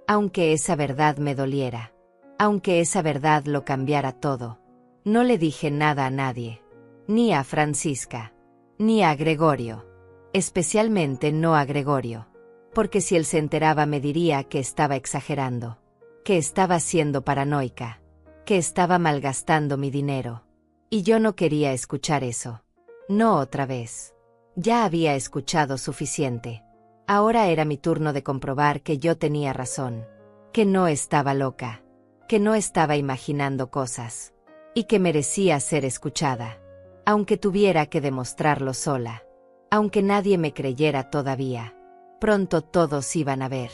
aunque esa verdad me doliera, aunque esa verdad lo cambiara todo. No le dije nada a nadie, ni a Francisca, ni a Gregorio, especialmente no a Gregorio, porque si él se enteraba me diría que estaba exagerando, que estaba siendo paranoica, que estaba malgastando mi dinero. Y yo no quería escuchar eso. No otra vez. Ya había escuchado suficiente. Ahora era mi turno de comprobar que yo tenía razón, que no estaba loca, que no estaba imaginando cosas, y que merecía ser escuchada, aunque tuviera que demostrarlo sola, aunque nadie me creyera todavía. Pronto todos iban a ver,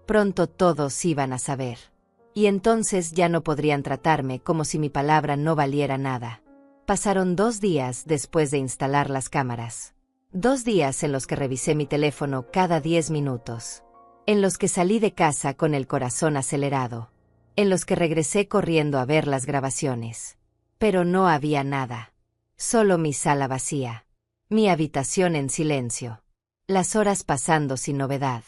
pronto todos iban a saber, y entonces ya no podrían tratarme como si mi palabra no valiera nada. Pasaron 2 días después de instalar las cámaras. 2 días en los que revisé mi teléfono cada 10 minutos. En los que salí de casa con el corazón acelerado. En los que regresé corriendo a ver las grabaciones. Pero no había nada. Solo mi sala vacía. Mi habitación en silencio. Las horas pasando sin novedad.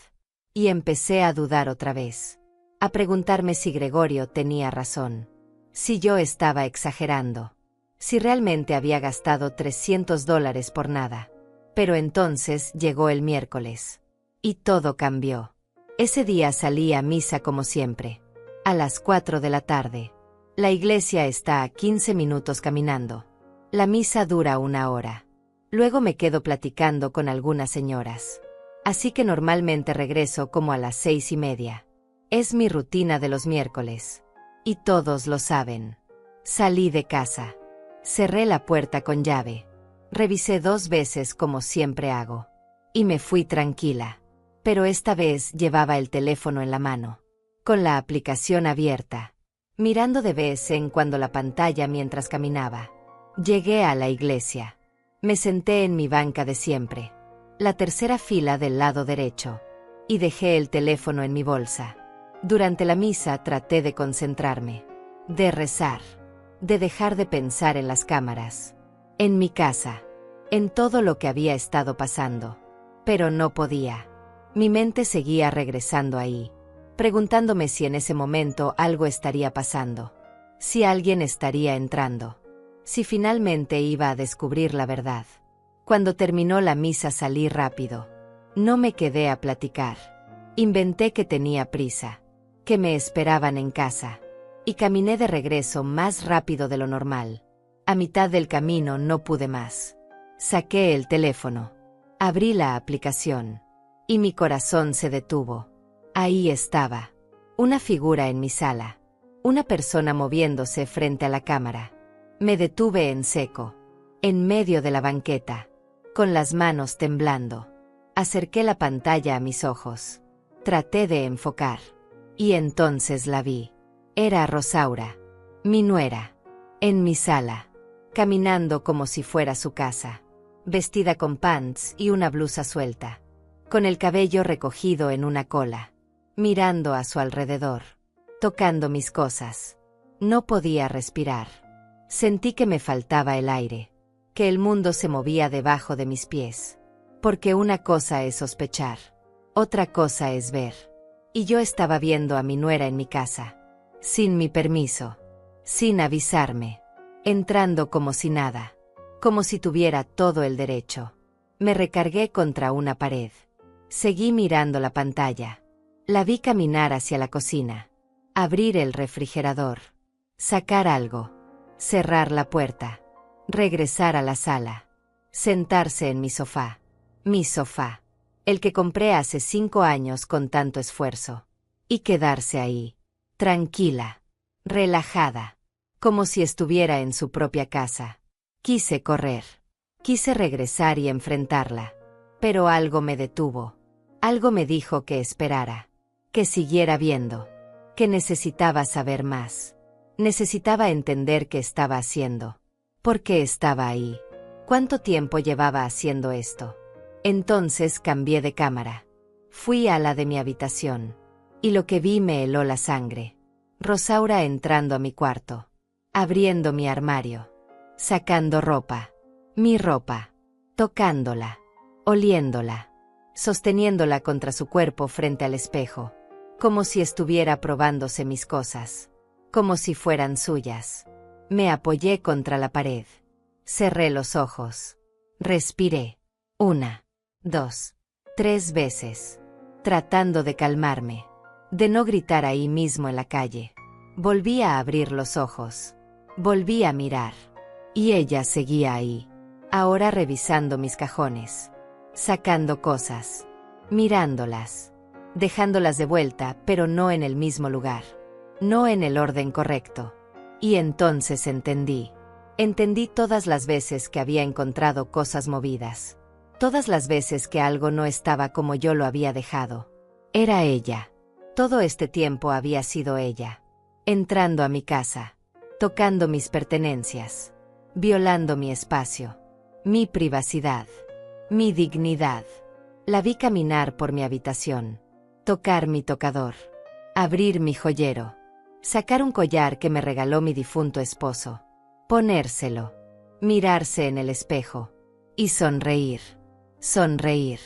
Y empecé a dudar otra vez. A preguntarme si Gregorio tenía razón. Si yo estaba exagerando. Si realmente había gastado $300 por nada. Pero entonces llegó el miércoles. Y todo cambió. Ese día salí a misa como siempre. A las 4 de la tarde. La iglesia está a 15 minutos caminando. La misa dura 1 hora. Luego me quedo platicando con algunas señoras. Así que normalmente regreso como a las 6:30. Es mi rutina de los miércoles. Y todos lo saben. Salí de casa. Cerré la puerta con llave. Revisé 2 veces como siempre hago. Y me fui tranquila. Pero esta vez llevaba el teléfono en la mano. Con la aplicación abierta. Mirando de vez en cuando la pantalla mientras caminaba. Llegué a la iglesia. Me senté en mi banca de siempre. La tercera fila del lado derecho. Y dejé el teléfono en mi bolsa. Durante la misa traté de concentrarme. De rezar. De dejar de pensar en las cámaras. En mi casa. En todo lo que había estado pasando. Pero no podía. Mi mente seguía regresando ahí. Preguntándome si en ese momento algo estaría pasando. Si alguien estaría entrando. Si finalmente iba a descubrir la verdad. Cuando terminó la misa salí rápido. No me quedé a platicar. Inventé que tenía prisa. Que me esperaban en casa. Y caminé de regreso más rápido de lo normal. A mitad del camino no pude más. Saqué el teléfono. Abrí la aplicación. Y mi corazón se detuvo. Ahí estaba. Una figura en mi sala. Una persona moviéndose frente a la cámara. Me detuve en seco. En medio de la banqueta. Con las manos temblando. Acerqué la pantalla a mis ojos. Traté de enfocar. Y entonces la vi. Era Rosaura. Mi nuera. En mi sala. Caminando como si fuera su casa. Vestida con pants y una blusa suelta. Con el cabello recogido en una cola. mirando a su alrededor, tocando mis cosas. No podía respirar. Sentí que me faltaba el aire, que el mundo se movía debajo de mis pies. Porque una cosa es sospechar, otra cosa es ver. Y yo estaba viendo a mi nuera en mi casa, sin mi permiso, sin avisarme, entrando como si nada, como si tuviera todo el derecho. Me recargué contra una pared. Seguí mirando la pantalla. La vi caminar hacia la cocina, abrir el refrigerador, sacar algo, cerrar la puerta, regresar a la sala, sentarse en mi sofá, el que compré hace 5 años con tanto esfuerzo, y quedarse ahí, tranquila, relajada, como si estuviera en su propia casa. Quise correr, quise regresar y enfrentarla, pero algo me detuvo, algo me dijo que esperara, que siguiera viendo, que necesitaba saber más, necesitaba entender qué estaba haciendo, por qué estaba ahí, cuánto tiempo llevaba haciendo esto. Entonces cambié de cámara. Fui a la de mi habitación. Y lo que vi me heló la sangre. Rosaura entrando a mi cuarto. Abriendo mi armario. Sacando ropa. Mi ropa. Tocándola. Oliéndola. Sosteniéndola contra su cuerpo frente al espejo. Como si estuviera probándose mis cosas. Como si fueran suyas. Me apoyé contra la pared. Cerré los ojos. Respiré. 1, 2, 3 veces, tratando de calmarme, de no gritar ahí mismo en la calle. Volví a abrir los ojos, volví a mirar, y ella seguía ahí, ahora revisando mis cajones, sacando cosas, mirándolas, dejándolas de vuelta, pero no en el mismo lugar, no en el orden correcto. Y entonces entendí todas las veces que había encontrado cosas movidas. Todas las veces que algo no estaba como yo lo había dejado. Era ella. Todo este tiempo había sido ella. Entrando a mi casa. Tocando mis pertenencias. Violando mi espacio. Mi privacidad. Mi dignidad. La vi caminar por mi habitación. Tocar mi tocador. Abrir mi joyero. Sacar un collar que me regaló mi difunto esposo. Ponérselo. Mirarse en el espejo. Y sonreír. Sonreír,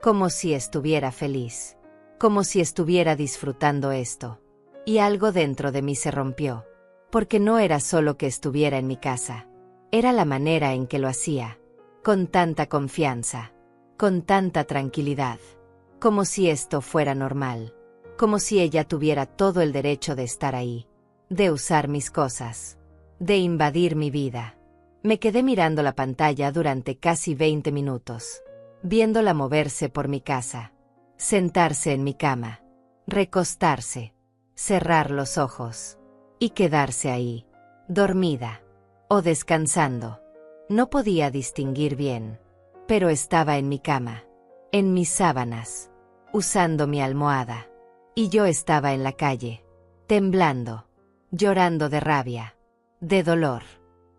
como si estuviera feliz, como si estuviera disfrutando esto. Y algo dentro de mí se rompió, porque no era solo que estuviera en mi casa, era la manera en que lo hacía, con tanta confianza, con tanta tranquilidad, como si esto fuera normal, como si ella tuviera todo el derecho de estar ahí, de usar mis cosas, de invadir mi vida. Me quedé mirando la pantalla durante casi 20 minutos. Viéndola moverse por mi casa, sentarse en mi cama, recostarse, cerrar los ojos, y quedarse ahí, dormida, o descansando. No podía distinguir bien, pero estaba en mi cama, en mis sábanas, usando mi almohada, y yo estaba en la calle, temblando, llorando de rabia, de dolor,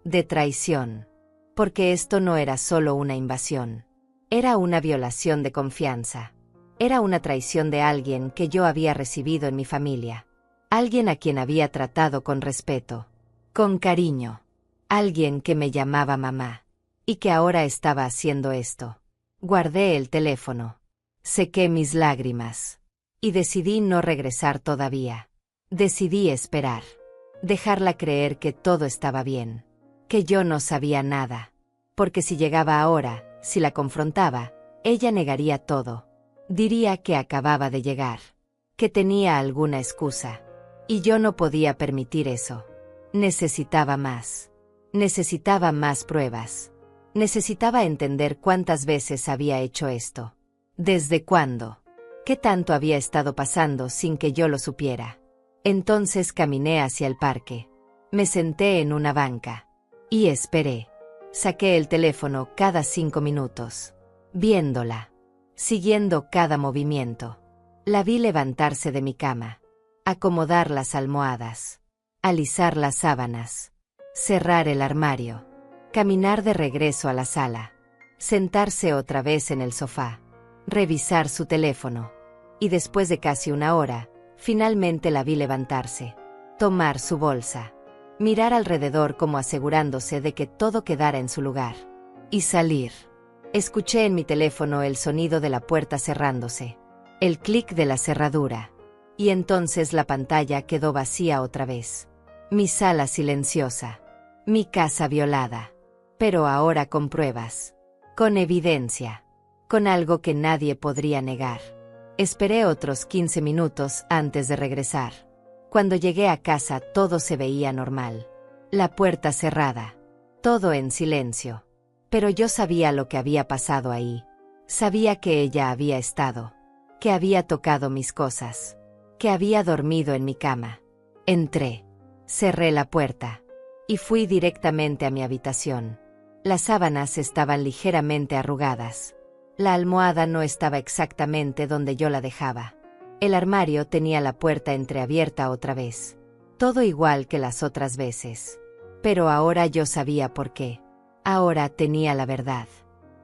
de traición, porque esto no era solo una invasión. Era una violación de confianza. Era una traición de alguien que yo había recibido en mi familia. Alguien a quien había tratado con respeto, con cariño. Alguien que me llamaba mamá. Y que ahora estaba haciendo esto. Guardé el teléfono. Sequé mis lágrimas. Y decidí no regresar todavía. Decidí esperar. Dejarla creer que todo estaba bien. Que yo no sabía nada. Porque si llegaba ahora, si la confrontaba, ella negaría todo. Diría que acababa de llegar, que tenía alguna excusa. Y yo no podía permitir eso. Necesitaba más. Necesitaba más pruebas. Necesitaba entender cuántas veces había hecho esto. ¿Desde cuándo? ¿Qué tanto había estado pasando sin que yo lo supiera? Entonces caminé hacia el parque. Me senté en una banca. Y esperé. Saqué el teléfono cada 5 minutos. Viéndola. Siguiendo cada movimiento. La vi levantarse de mi cama. Acomodar las almohadas. Alisar las sábanas. Cerrar el armario. Caminar de regreso a la sala. Sentarse otra vez en el sofá. Revisar su teléfono. y después de casi una hora, finalmente la vi levantarse, tomar su bolsa, mirar alrededor como asegurándose de que todo quedara en su lugar, y salir. Escuché en mi teléfono el sonido de la puerta cerrándose, el clic de la cerradura, y entonces la pantalla quedó vacía otra vez. Mi sala silenciosa, mi casa violada, pero ahora con pruebas, con evidencia, con algo que nadie podría negar. Esperé otros 15 minutos antes de regresar. Cuando llegué a casa todo se veía normal. La puerta cerrada, todo en silencio. Pero yo sabía lo que había pasado ahí. Sabía que ella había estado, que había tocado mis cosas, que había dormido en mi cama. Entré, cerré la puerta, y fui directamente a mi habitación. Las sábanas estaban ligeramente arrugadas. La almohada no estaba exactamente donde yo la dejaba. El armario tenía la puerta entreabierta otra vez. Todo igual que las otras veces. Pero ahora yo sabía por qué. Ahora tenía la verdad.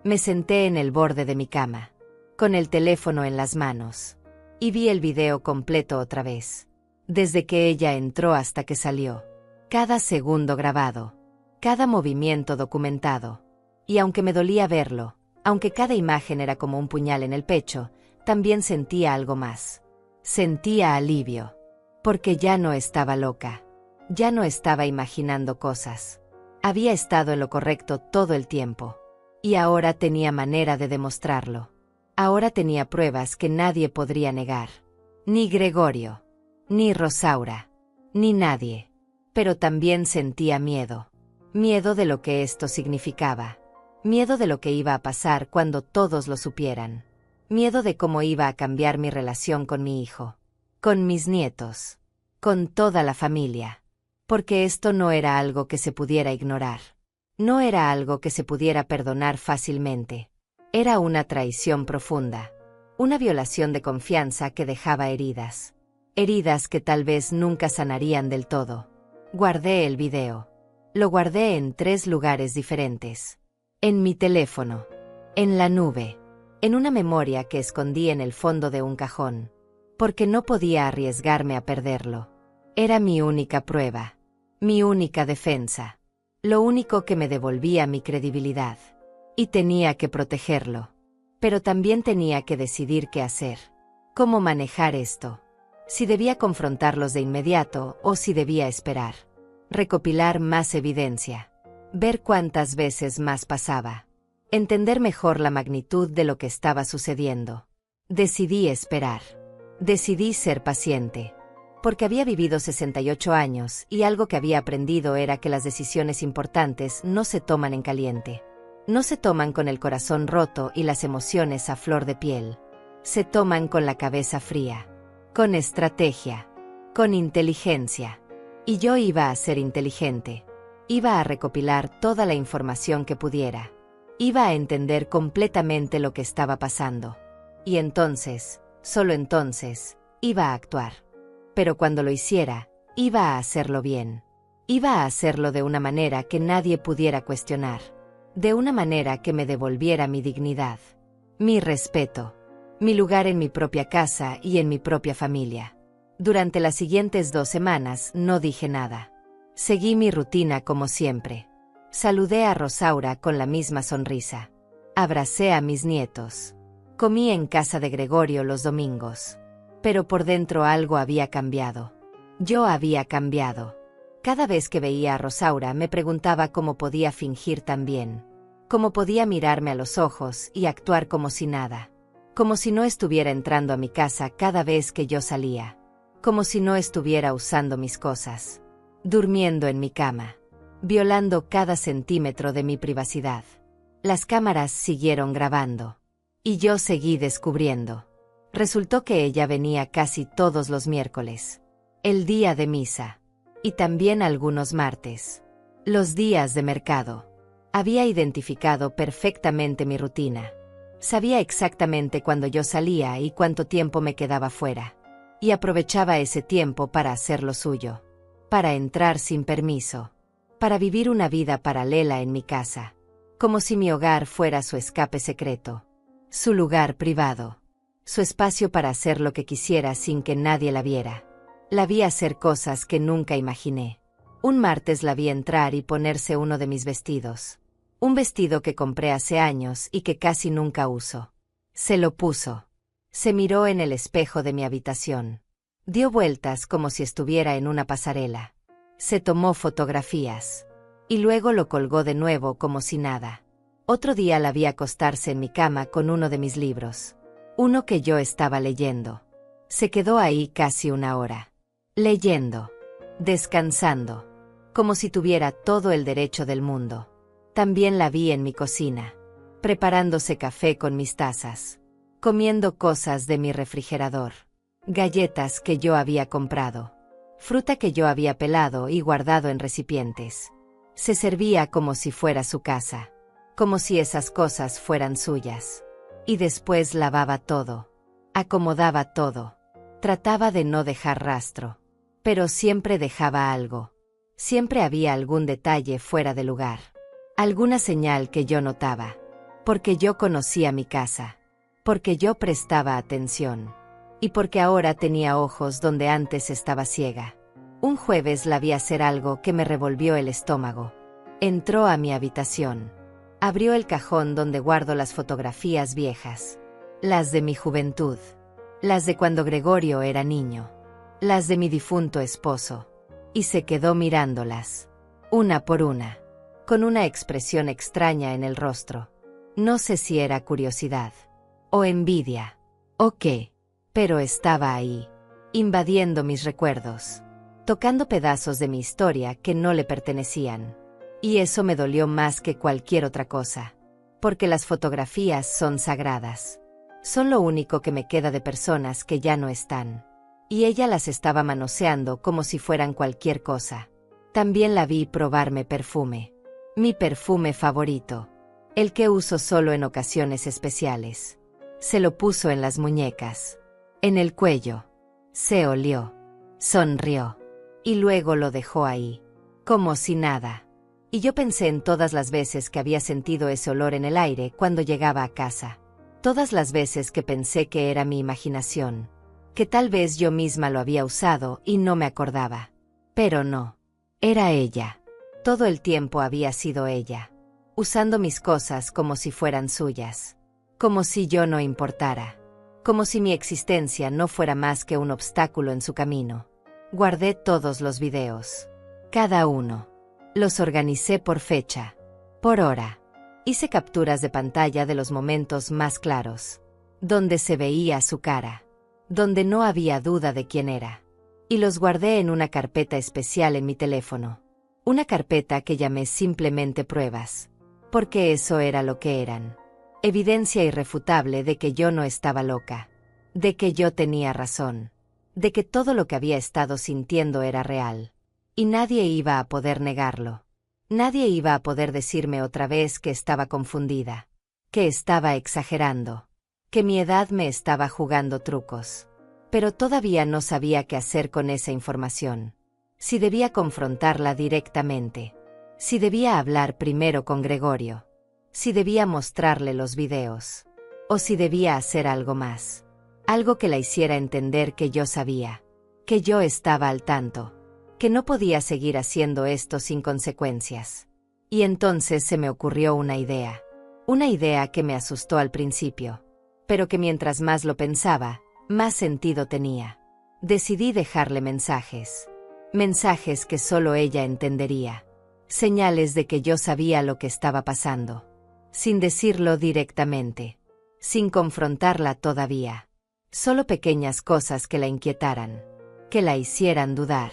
Me senté en el borde de mi cama, con el teléfono en las manos, y vi el video completo otra vez. Desde que ella entró hasta que salió. Cada segundo grabado. Cada movimiento documentado. Y aunque me dolía verlo, aunque cada imagen era como un puñal en el pecho, también sentía algo más. Sentía alivio. Porque ya no estaba loca. Ya no estaba imaginando cosas. Había estado en lo correcto todo el tiempo. Y ahora tenía manera de demostrarlo. Ahora tenía pruebas que nadie podría negar. Ni Gregorio. Ni Rosaura. Ni nadie. Pero también sentía miedo. Miedo de lo que esto significaba. Miedo de lo que iba a pasar cuando todos lo supieran. Miedo de cómo iba a cambiar mi relación con mi hijo. Con mis nietos. Con toda la familia. Porque esto no era algo que se pudiera ignorar. No era algo que se pudiera perdonar fácilmente. Era una traición profunda. Una violación de confianza que dejaba heridas. Heridas que tal vez nunca sanarían del todo. Guardé el video. Lo guardé en 3 lugares diferentes. En mi teléfono. En la nube. En una memoria que escondí en el fondo de un cajón. Porque no podía arriesgarme a perderlo. Era mi única prueba. Mi única defensa. Lo único que me devolvía mi credibilidad. Y tenía que protegerlo. Pero también tenía que decidir qué hacer. Cómo manejar esto. Si debía confrontarlos de inmediato o si debía esperar. Recopilar más evidencia. Ver cuántas veces más pasaba. Entender mejor la magnitud de lo que estaba sucediendo. Decidí esperar. Decidí ser paciente. Porque había vivido 68 años y algo que había aprendido era que las decisiones importantes no se toman en caliente. No se toman con el corazón roto y las emociones a flor de piel. Se toman con la cabeza fría. Con estrategia. Con inteligencia. Y yo iba a ser inteligente. Iba a recopilar toda la información que pudiera. Iba a entender completamente lo que estaba pasando. Y entonces, solo entonces, iba a actuar. Pero cuando lo hiciera, iba a hacerlo bien. Iba a hacerlo de una manera que nadie pudiera cuestionar. De una manera que me devolviera mi dignidad. Mi respeto. Mi lugar en mi propia casa y en mi propia familia. Durante las siguientes 2 semanas no dije nada. Seguí mi rutina como siempre. Saludé a Rosaura con la misma sonrisa. Abracé a mis nietos. Comí en casa de Gregorio los domingos. Pero por dentro algo había cambiado. Yo había cambiado. Cada vez que veía a Rosaura me preguntaba cómo podía fingir tan bien. Cómo podía mirarme a los ojos y actuar como si nada. Como si no estuviera entrando a mi casa cada vez que yo salía. Como si no estuviera usando mis cosas. Durmiendo en mi cama. Violando cada centímetro de mi privacidad. Las cámaras siguieron grabando. Y yo seguí descubriendo. Resultó que ella venía casi todos los miércoles. El día de misa. Y también algunos martes. Los días de mercado. Había identificado perfectamente mi rutina. Sabía exactamente cuándo yo salía y cuánto tiempo me quedaba fuera. Y aprovechaba ese tiempo para hacer lo suyo. Para entrar sin permiso. Para vivir una vida paralela en mi casa. Como si mi hogar fuera su escape secreto. Su lugar privado. su espacio para hacer lo que quisiera sin que nadie la viera. La vi hacer cosas que nunca imaginé. Un martes la vi entrar y ponerse uno de mis vestidos. Un vestido que compré hace años y que casi nunca uso. Se lo puso. Se miró en el espejo de mi habitación. Dio vueltas como si estuviera en una pasarela. Se tomó fotografías. Y luego lo colgó de nuevo como si nada. Otro día la vi acostarse en mi cama con uno de mis libros. Uno que yo estaba leyendo. Se quedó ahí casi una hora. Leyendo. Descansando. Como si tuviera todo el derecho del mundo. También la vi en mi cocina. Preparándose café con mis tazas. Comiendo cosas de mi refrigerador. Galletas que yo había comprado. Fruta que yo había pelado y guardado en recipientes. Se servía como si fuera su casa. Como si esas cosas fueran suyas. Y después lavaba todo. Acomodaba todo. Trataba de no dejar rastro. Pero siempre dejaba algo. Siempre había algún detalle fuera de lugar. Alguna señal que yo notaba. Porque yo conocía mi casa. Porque yo prestaba atención. Y porque ahora tenía ojos donde antes estaba ciega. Un jueves la vi hacer algo que me revolvió el estómago. Entró a mi habitación. Abrió el cajón donde guardo las fotografías viejas. Las de mi juventud. Las de cuando Gregorio era niño. Las de mi difunto esposo. Y se quedó mirándolas. Una por una. Con una expresión extraña en el rostro. No sé si era curiosidad. O envidia. O qué. Pero estaba ahí. Invadiendo mis recuerdos. Tocando pedazos de mi historia que no le pertenecían. Y eso me dolió más que cualquier otra cosa. Porque las fotografías son sagradas. Son lo único que me queda de personas que ya no están. Y ella las estaba manoseando como si fueran cualquier cosa. También la vi probarme perfume. Mi perfume favorito. El que uso solo en ocasiones especiales. Se lo puso en las muñecas. En el cuello. Se olió. Sonrió. Y luego lo dejó ahí. Como si nada. Y yo pensé en todas las veces que había sentido ese olor en el aire cuando llegaba a casa. Todas las veces que pensé que era mi imaginación. Que tal vez yo misma lo había usado y no me acordaba. Pero no. Era ella. Todo el tiempo había sido ella. Usando mis cosas como si fueran suyas. Como si yo no importara. Como si mi existencia no fuera más que un obstáculo en su camino. Guardé todos los videos. Cada uno. Los organicé por fecha. Por hora. Hice capturas de pantalla de los momentos más claros. Donde se veía su cara. Donde no había duda de quién era. Y los guardé en una carpeta especial en mi teléfono. Una carpeta que llamé simplemente pruebas. Porque eso era lo que eran. Evidencia irrefutable de que yo no estaba loca. De que yo tenía razón. De que todo lo que había estado sintiendo era real. Y nadie iba a poder negarlo. Nadie iba a poder decirme otra vez que estaba confundida. Que estaba exagerando. Que mi edad me estaba jugando trucos. Pero todavía no sabía qué hacer con esa información. Si debía confrontarla directamente. Si debía hablar primero con Gregorio. Si debía mostrarle los videos. O si debía hacer algo más. Algo que la hiciera entender que yo sabía. Que yo estaba al tanto. Que no podía seguir haciendo esto sin consecuencias. Y entonces se me ocurrió una idea. Una idea que me asustó al principio. Pero que mientras más lo pensaba, más sentido tenía. Decidí dejarle mensajes. Mensajes que solo ella entendería. Señales de que yo sabía lo que estaba pasando. Sin decirlo directamente. Sin confrontarla todavía. Solo pequeñas cosas que la inquietaran. Que la hicieran dudar.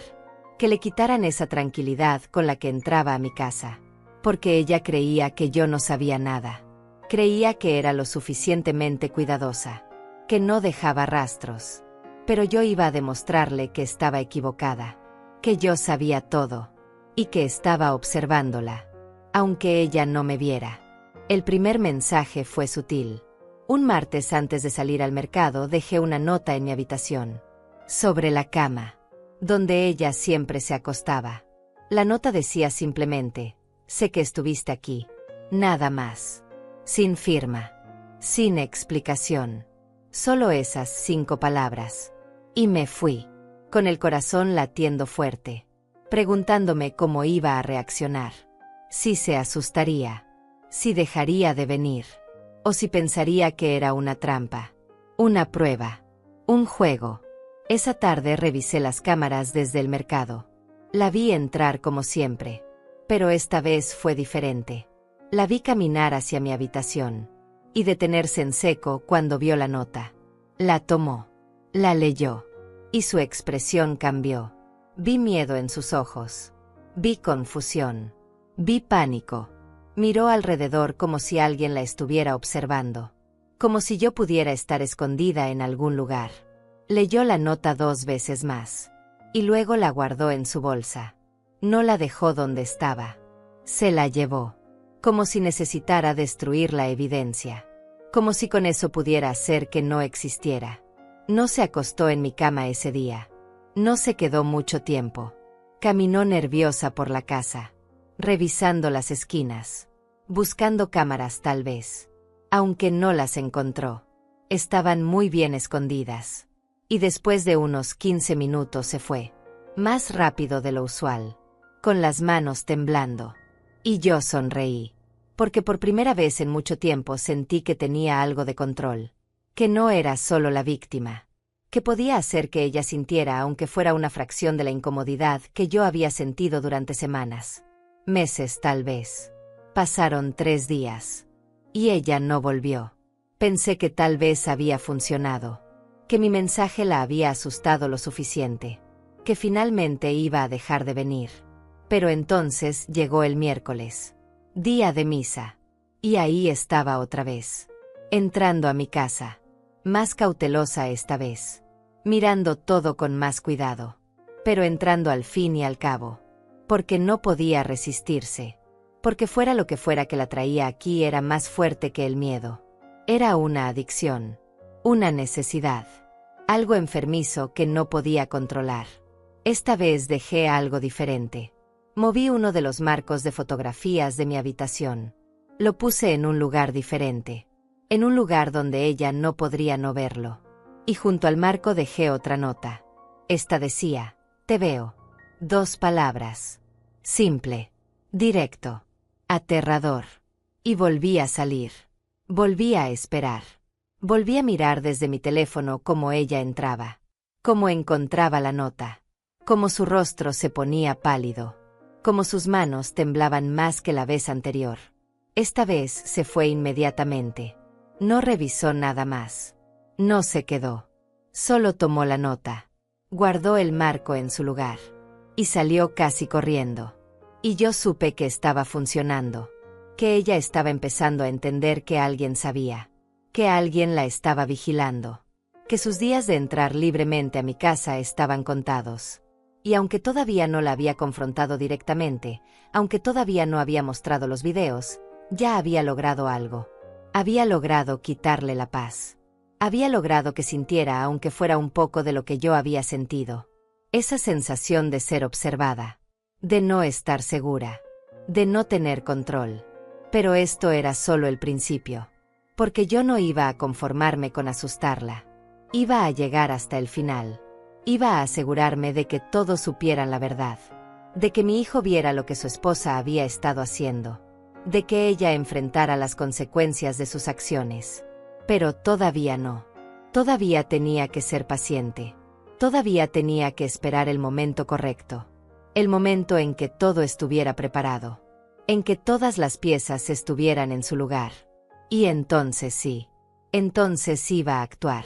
Que le quitaran esa tranquilidad con la que entraba a mi casa. Porque ella creía que yo no sabía nada. Creía que era lo suficientemente cuidadosa. Que no dejaba rastros. Pero yo iba a demostrarle que estaba equivocada. Que yo sabía todo. Y que estaba observándola. Aunque ella no me viera. El primer mensaje fue sutil. Un martes antes de salir al mercado dejé una nota en mi habitación. Sobre la cama. Donde ella siempre se acostaba. La nota decía simplemente, sé que estuviste aquí. Nada más. Sin firma. Sin explicación. Solo esas 5 palabras. Y me fui, con el corazón latiendo fuerte, preguntándome cómo iba a reaccionar. Si se asustaría, si dejaría de venir, o si pensaría que era una trampa, una prueba, un juego. Esa tarde revisé las cámaras desde el mercado. La vi entrar como siempre, pero esta vez fue diferente. La vi caminar hacia mi habitación y detenerse en seco cuando vio la nota. La tomó, la leyó, y su expresión cambió. Vi miedo en sus ojos, vi confusión, vi pánico. Miró alrededor como si alguien la estuviera observando, como si yo pudiera estar escondida en algún lugar. Leyó la nota 2 veces más, y luego la guardó en su bolsa. No la dejó donde estaba. Se la llevó, como si necesitara destruir la evidencia, como si con eso pudiera hacer que no existiera. No se acostó en mi cama ese día. No se quedó mucho tiempo. Caminó nerviosa por la casa, revisando las esquinas, buscando cámaras tal vez. Aunque no las encontró, estaban muy bien escondidas. Y después de unos 15 minutos se fue, más rápido de lo usual, con las manos temblando. Y yo sonreí, porque por primera vez en mucho tiempo sentí que tenía algo de control, que no era solo la víctima, que podía hacer que ella sintiera aunque fuera una fracción de la incomodidad que yo había sentido durante semanas, meses tal vez. Pasaron 3 días, y ella no volvió. Pensé que tal vez había funcionado, que mi mensaje la había asustado lo suficiente, que finalmente iba a dejar de venir. Pero entonces llegó el miércoles, día de misa, y ahí estaba otra vez, entrando a mi casa, más cautelosa esta vez, mirando todo con más cuidado, pero entrando al fin y al cabo, porque no podía resistirse, porque fuera lo que fuera que la traía aquí era más fuerte que el miedo. Era una adicción, una necesidad, algo enfermizo que no podía controlar. Esta vez dejé algo diferente. Moví uno de los marcos de fotografías de mi habitación. Lo puse en un lugar diferente, en un lugar donde ella no podría no verlo. Y junto al marco dejé otra nota. Esta decía, te veo. 2 palabras. Simple, directo, aterrador. Y volví a salir. Volví a esperar. Volví a mirar desde mi teléfono cómo ella entraba, cómo encontraba la nota, cómo su rostro se ponía pálido, cómo sus manos temblaban más que la vez anterior. Esta vez se fue inmediatamente. No revisó nada más. No se quedó. Solo tomó la nota, guardó el marco en su lugar, y salió casi corriendo. Y yo supe que estaba funcionando, que ella estaba empezando a entender que alguien sabía, que alguien la estaba vigilando, que sus días de entrar libremente a mi casa estaban contados. Y aunque todavía no la había confrontado directamente, aunque todavía no había mostrado los videos, ya había logrado algo. Había logrado quitarle la paz. Había logrado que sintiera aunque fuera un poco de lo que yo había sentido. Esa sensación de ser observada, de no estar segura, de no tener control. Pero esto era solo el principio, porque yo no iba a conformarme con asustarla. Iba a llegar hasta el final. Iba a asegurarme de que todos supieran la verdad, de que mi hijo viera lo que su esposa había estado haciendo, de que ella enfrentara las consecuencias de sus acciones. Pero todavía no. Todavía tenía que ser paciente. Todavía tenía que esperar el momento correcto. El momento en que todo estuviera preparado. En que todas las piezas estuvieran en su lugar. Y entonces sí. Entonces iba a actuar.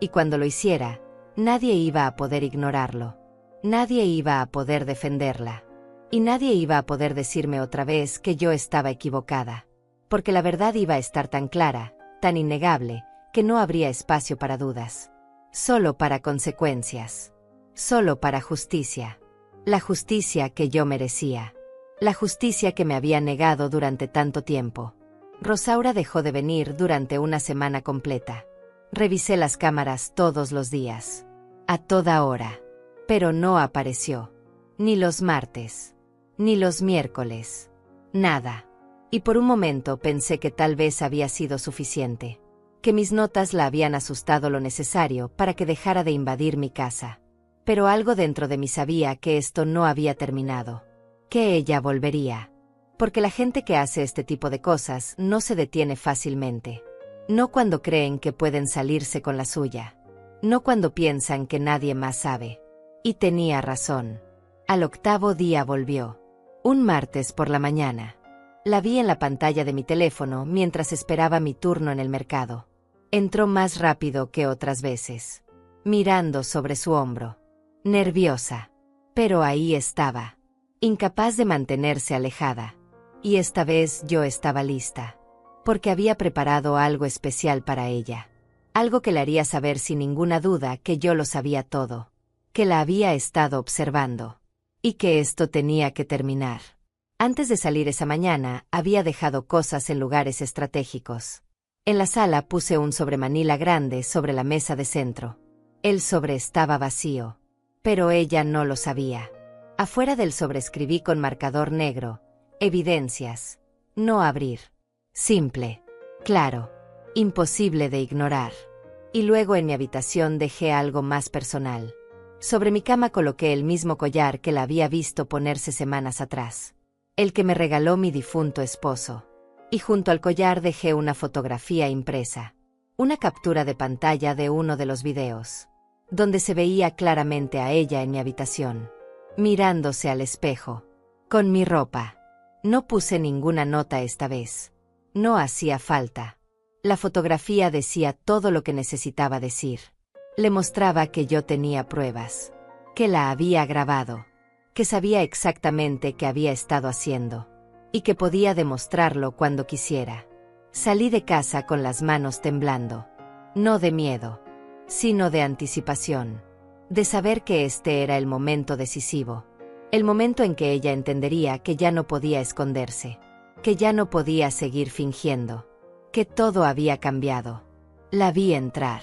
Y cuando lo hiciera, nadie iba a poder ignorarlo. Nadie iba a poder defenderla. Y nadie iba a poder decirme otra vez que yo estaba equivocada. Porque la verdad iba a estar tan clara, tan innegable, que no habría espacio para dudas. Solo para consecuencias. Solo para justicia. La justicia que yo merecía. La justicia que me había negado durante tanto tiempo. Rosaura dejó de venir durante una semana completa. Revisé las cámaras todos los días. A toda hora. Pero no apareció. Ni los martes. Ni los miércoles. Nada. Y por un momento pensé que tal vez había sido suficiente. que mis notas la habían asustado lo necesario para que dejara de invadir mi casa. Pero algo dentro de mí sabía que esto no había terminado, que ella volvería. Porque la gente que hace este tipo de cosas no se detiene fácilmente. No cuando creen que pueden salirse con la suya. No cuando piensan que nadie más sabe. Y tenía razón. Al 8º día volvió. Un martes por la mañana. La vi en la pantalla de mi teléfono mientras esperaba mi turno en el mercado. Entró más rápido que otras veces, mirando sobre su hombro. Nerviosa. Pero ahí estaba. Incapaz de mantenerse alejada. Y esta vez yo estaba lista. Porque había preparado algo especial para ella. Algo que le haría saber sin ninguna duda que yo lo sabía todo. Que la había estado observando. Y que esto tenía que terminar. Antes de salir esa mañana, había dejado cosas en lugares estratégicos. En la sala puse un sobremanila grande sobre la mesa de centro. El sobre estaba vacío. Pero ella no lo sabía. Afuera del sobre escribí con marcador negro: evidencias. No abrir. Simple. Claro. Imposible de ignorar. Y luego en mi habitación dejé algo más personal. Sobre mi cama coloqué el mismo collar que la había visto ponerse semanas atrás. El que me regaló mi difunto esposo. Y junto al collar dejé una fotografía impresa. Una captura de pantalla de uno de los videos. Donde se veía claramente a ella en mi habitación. Mirándose al espejo. Con mi ropa. No puse ninguna nota esta vez. No hacía falta. La fotografía decía todo lo que necesitaba decir. Le mostraba que yo tenía pruebas. Que la había grabado. Que sabía exactamente qué había estado haciendo. Y que podía demostrarlo cuando quisiera. Salí de casa con las manos temblando. No de miedo. Sino de anticipación. De saber que este era el momento decisivo. El momento en que ella entendería que ya no podía esconderse. Que ya no podía seguir fingiendo. Que todo había cambiado. La vi entrar.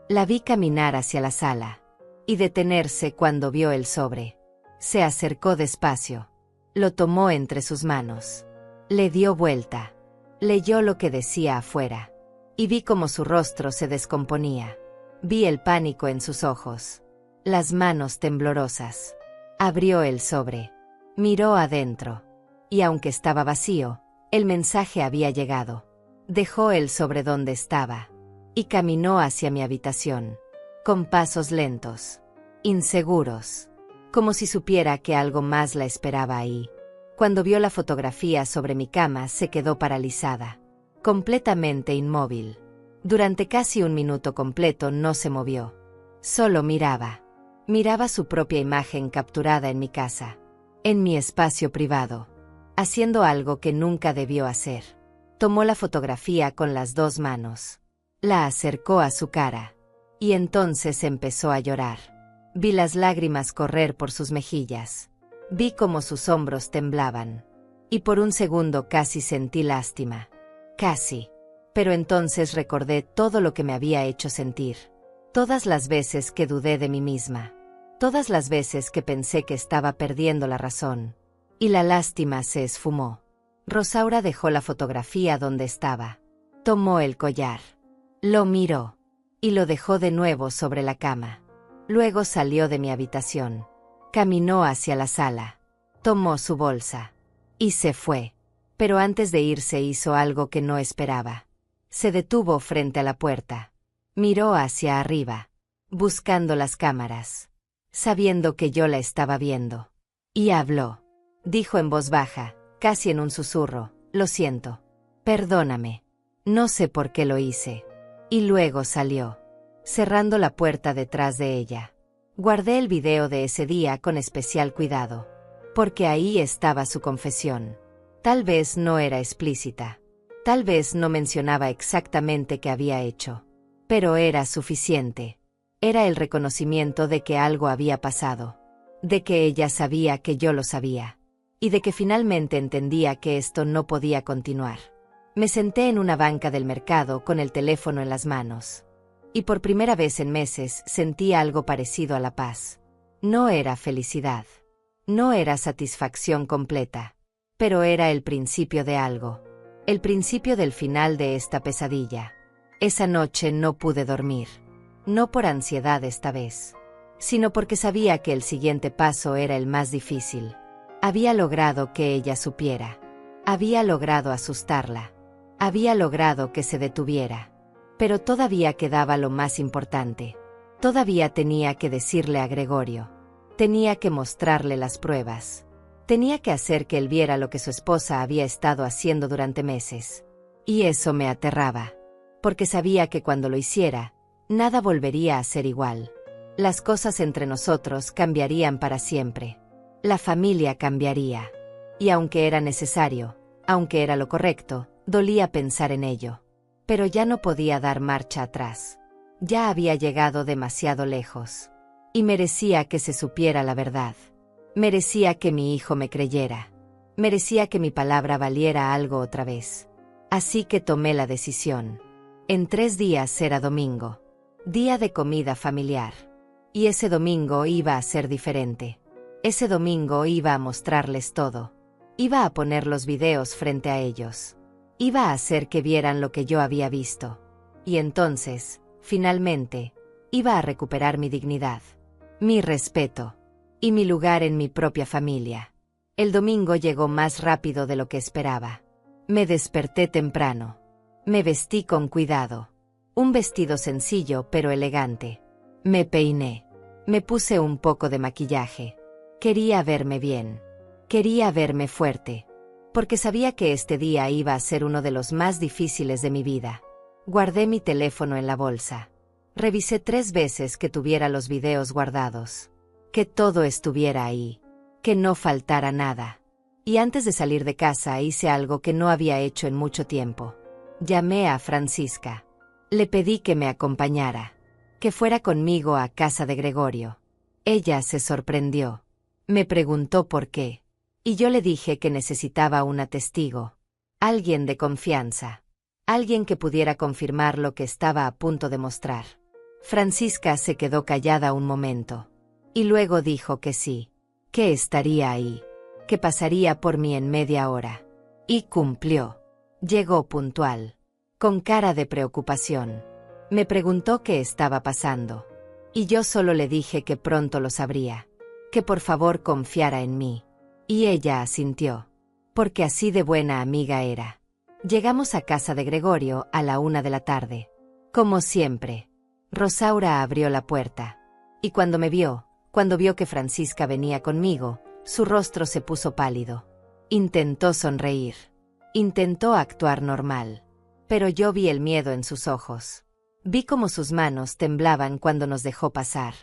La vi caminar hacia la sala. Y detenerse cuando vio el sobre. Se acercó despacio. Lo tomó entre sus manos. Le dio vuelta. Leyó lo que decía afuera. Y vi cómo su rostro se descomponía. Vi el pánico en sus ojos. Las manos temblorosas. Abrió el sobre. Miró adentro. Y aunque estaba vacío, el mensaje había llegado. Dejó el sobre donde estaba. Y caminó hacia mi habitación. Con pasos lentos. Inseguros. Como si supiera que algo más la esperaba ahí. Cuando vio la fotografía sobre mi cama se quedó paralizada. Completamente inmóvil. Durante casi un minuto completo no se movió. Solo miraba. Miraba su propia imagen capturada en mi casa. En mi espacio privado. Haciendo algo que nunca debió hacer. Tomó la fotografía con las 2 manos. La acercó a su cara. Y entonces empezó a llorar. Vi las lágrimas correr por sus mejillas. Vi cómo sus hombros temblaban. Y por un segundo casi sentí lástima. Casi. Pero entonces recordé todo lo que me había hecho sentir. Todas las veces que dudé de mí misma. Todas las veces que pensé que estaba perdiendo la razón. Y la lástima se esfumó. Rosaura dejó la fotografía donde estaba. Tomó el collar. Lo miró. Y lo dejó de nuevo sobre la cama. Luego salió de mi habitación. Caminó hacia la sala. Tomó su bolsa. Y se fue. Pero antes de irse hizo algo que no esperaba. Se detuvo frente a la puerta. Miró hacia arriba. Buscando las cámaras. Sabiendo que yo la estaba viendo. Y habló. Dijo en voz baja, casi en un susurro: lo siento. Perdóname. No sé por qué lo hice. Y luego salió. Cerrando la puerta detrás de ella. Guardé el video de ese día con especial cuidado. Porque ahí estaba su confesión. Tal vez no era explícita. Tal vez no mencionaba exactamente qué había hecho. Pero era suficiente. Era el reconocimiento de que algo había pasado. De que ella sabía que yo lo sabía. Y de que finalmente entendía que esto no podía continuar. Me senté en una banca del mercado con el teléfono en las manos. Y por primera vez en meses sentí algo parecido a la paz. No era felicidad. No era satisfacción completa. Pero era el principio de algo. El principio del final de esta pesadilla. Esa noche no pude dormir. No por ansiedad esta vez, sino porque sabía que el siguiente paso era el más difícil. Había logrado que ella supiera. Había logrado asustarla. Había logrado que se detuviera. Pero todavía quedaba lo más importante. Todavía tenía que decirle a Gregorio. Tenía que mostrarle las pruebas. Tenía que hacer que él viera lo que su esposa había estado haciendo durante meses. Y eso me aterraba. Porque sabía que cuando lo hiciera, nada volvería a ser igual. Las cosas entre nosotros cambiarían para siempre. La familia cambiaría. Y aunque era necesario, aunque era lo correcto, dolía pensar en ello. Pero ya no podía dar marcha atrás. Ya había llegado demasiado lejos. Y merecía que se supiera la verdad. Merecía que mi hijo me creyera. Merecía que mi palabra valiera algo otra vez. Así que tomé la decisión. En 3 días era domingo. Día de comida familiar. Y ese domingo iba a ser diferente. Ese domingo iba a mostrarles todo. Iba a poner los videos frente a ellos. Iba a hacer que vieran lo que yo había visto. Y entonces, finalmente, iba a recuperar mi dignidad, mi respeto y mi lugar en mi propia familia. El domingo llegó más rápido de lo que esperaba. Me desperté temprano. Me vestí con cuidado. Un vestido sencillo pero elegante. Me peiné. Me puse un poco de maquillaje. Quería verme bien. Quería verme fuerte. Porque sabía que este día iba a ser uno de los más difíciles de mi vida. Guardé mi teléfono en la bolsa. Revisé 3 veces que tuviera los videos guardados. Que todo estuviera ahí. Que no faltara nada. Y antes de salir de casa hice algo que no había hecho en mucho tiempo. Llamé a Francisca. Le pedí que me acompañara. Que fuera conmigo a casa de Gregorio. Ella se sorprendió. Me preguntó por qué. Y yo le dije que necesitaba una testigo. Alguien de confianza. Alguien que pudiera confirmar lo que estaba a punto de mostrar. Francisca se quedó callada un momento. Y luego dijo que sí. Que estaría ahí. Que pasaría por mí en media hora. Y cumplió. Llegó puntual. Con cara de preocupación. Me preguntó qué estaba pasando. Y yo solo le dije que pronto lo sabría. Que por favor confiara en mí. Y ella asintió. Porque así de buena amiga era. Llegamos a casa de Gregorio a la 1 de la tarde. Como siempre. Rosaura abrió la puerta. Y cuando me vio, cuando vio que Francisca venía conmigo, su rostro se puso pálido. Intentó sonreír. Intentó actuar normal. Pero yo vi el miedo en sus ojos. Vi cómo sus manos temblaban cuando nos dejó pasar.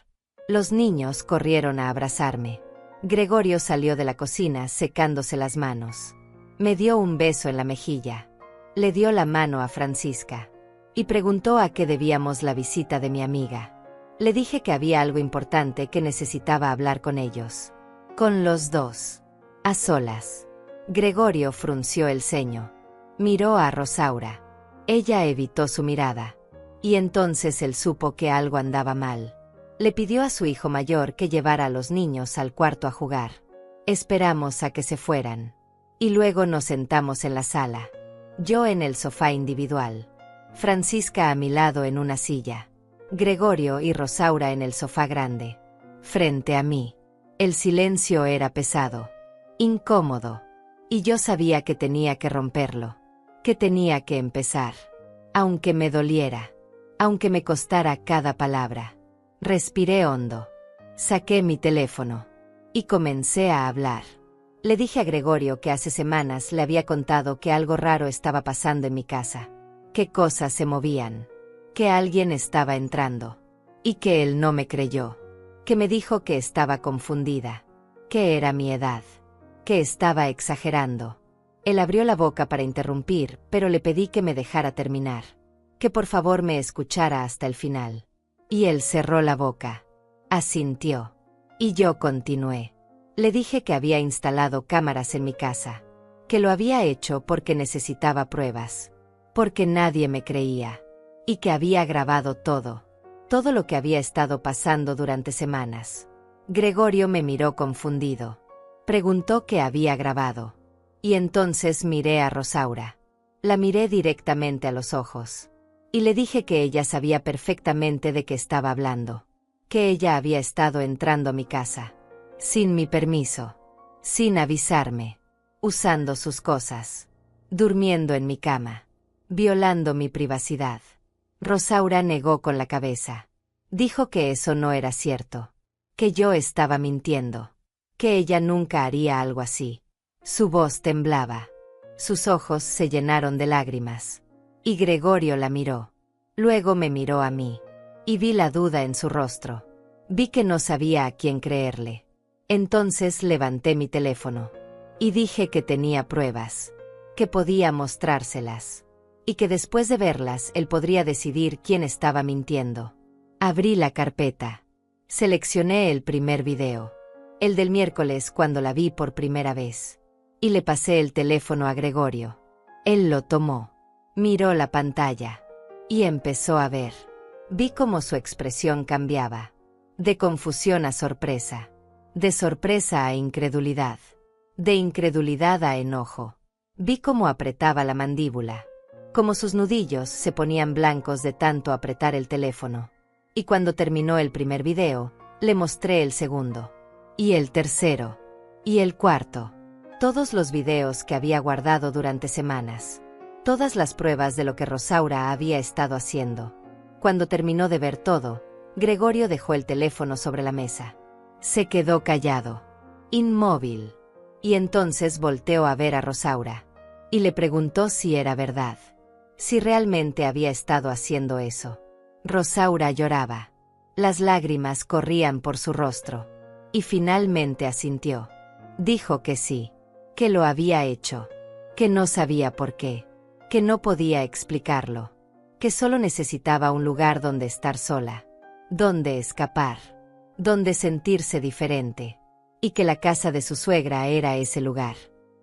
Los niños corrieron a abrazarme. Gregorio salió de la cocina secándose las manos. Me dio un beso en la mejilla. Le dio la mano a Francisca. Y preguntó a qué debíamos la visita de mi amiga. Le dije que había algo importante que necesitaba hablar con ellos. Con los dos. A solas. Gregorio frunció el ceño. Miró a Rosaura. Ella evitó su mirada. Y entonces él supo que algo andaba mal. Le pidió a su hijo mayor que llevara a los niños al cuarto a jugar. Esperamos a que se fueran. Y luego nos sentamos en la sala. Yo en el sofá individual. Francisca a mi lado en una silla. Gregorio y Rosaura en el sofá grande. Frente a mí. El silencio era pesado. Incómodo. Y yo sabía que tenía que romperlo. Que tenía que empezar. Aunque me doliera. Aunque me costara cada palabra. Respiré hondo. Saqué mi teléfono. Y comencé a hablar. Le dije a Gregorio que hace semanas le había contado que algo raro estaba pasando en mi casa. Que cosas se movían. Que alguien estaba entrando. Y que él no me creyó. Que me dijo que estaba confundida. Que era mi edad. Que estaba exagerando. Él abrió la boca para interrumpir, pero le pedí que me dejara terminar. Que por favor me escuchara hasta el final. Y él cerró la boca. Asintió. Y yo continué. Le dije que había instalado cámaras en mi casa. Que lo había hecho porque necesitaba pruebas. Porque nadie me creía. Y que había grabado todo. Todo lo que había estado pasando durante semanas. Gregorio me miró confundido. Preguntó qué había grabado. Y entonces miré a Rosaura. La miré directamente a los ojos. Y le dije que ella sabía perfectamente de qué estaba hablando. Que ella había estado entrando a mi casa. Sin mi permiso. Sin avisarme. Usando sus cosas. Durmiendo en mi cama. Violando mi privacidad. Rosaura negó con la cabeza. Dijo que eso no era cierto. Que yo estaba mintiendo. Que ella nunca haría algo así. Su voz temblaba. Sus ojos se llenaron de lágrimas. Y Gregorio la miró. Luego me miró a mí. Y vi la duda en su rostro. Vi que no sabía a quién creerle. Entonces levanté mi teléfono. Y dije que tenía pruebas. Que podía mostrárselas. Y que después de verlas él podría decidir quién estaba mintiendo. Abrí la carpeta. Seleccioné el primer video. El del miércoles cuando la vi por primera vez. Y le pasé el teléfono a Gregorio. Él lo tomó. Miró la pantalla. Y empezó a ver. Vi cómo su expresión cambiaba. De confusión a sorpresa. De sorpresa a incredulidad. De incredulidad a enojo. Vi cómo apretaba la mandíbula. Cómo sus nudillos se ponían blancos de tanto apretar el teléfono. Y cuando terminó el primer video, le mostré el segundo. Y el tercero. Y el cuarto. Todos los videos que había guardado durante semanas. Todas las pruebas de lo que Rosaura había estado haciendo. Cuando terminó de ver todo, Gregorio dejó el teléfono sobre la mesa. Se quedó callado. Inmóvil. Y entonces volteó a ver a Rosaura. Y le preguntó si era verdad. Si realmente había estado haciendo eso. Rosaura lloraba. Las lágrimas corrían por su rostro. Y finalmente asintió. Dijo que sí. Que lo había hecho. Que no sabía por qué. Que no podía explicarlo. Que solo necesitaba un lugar donde estar sola. Donde escapar. Donde sentirse diferente. Y que la casa de su suegra era ese lugar.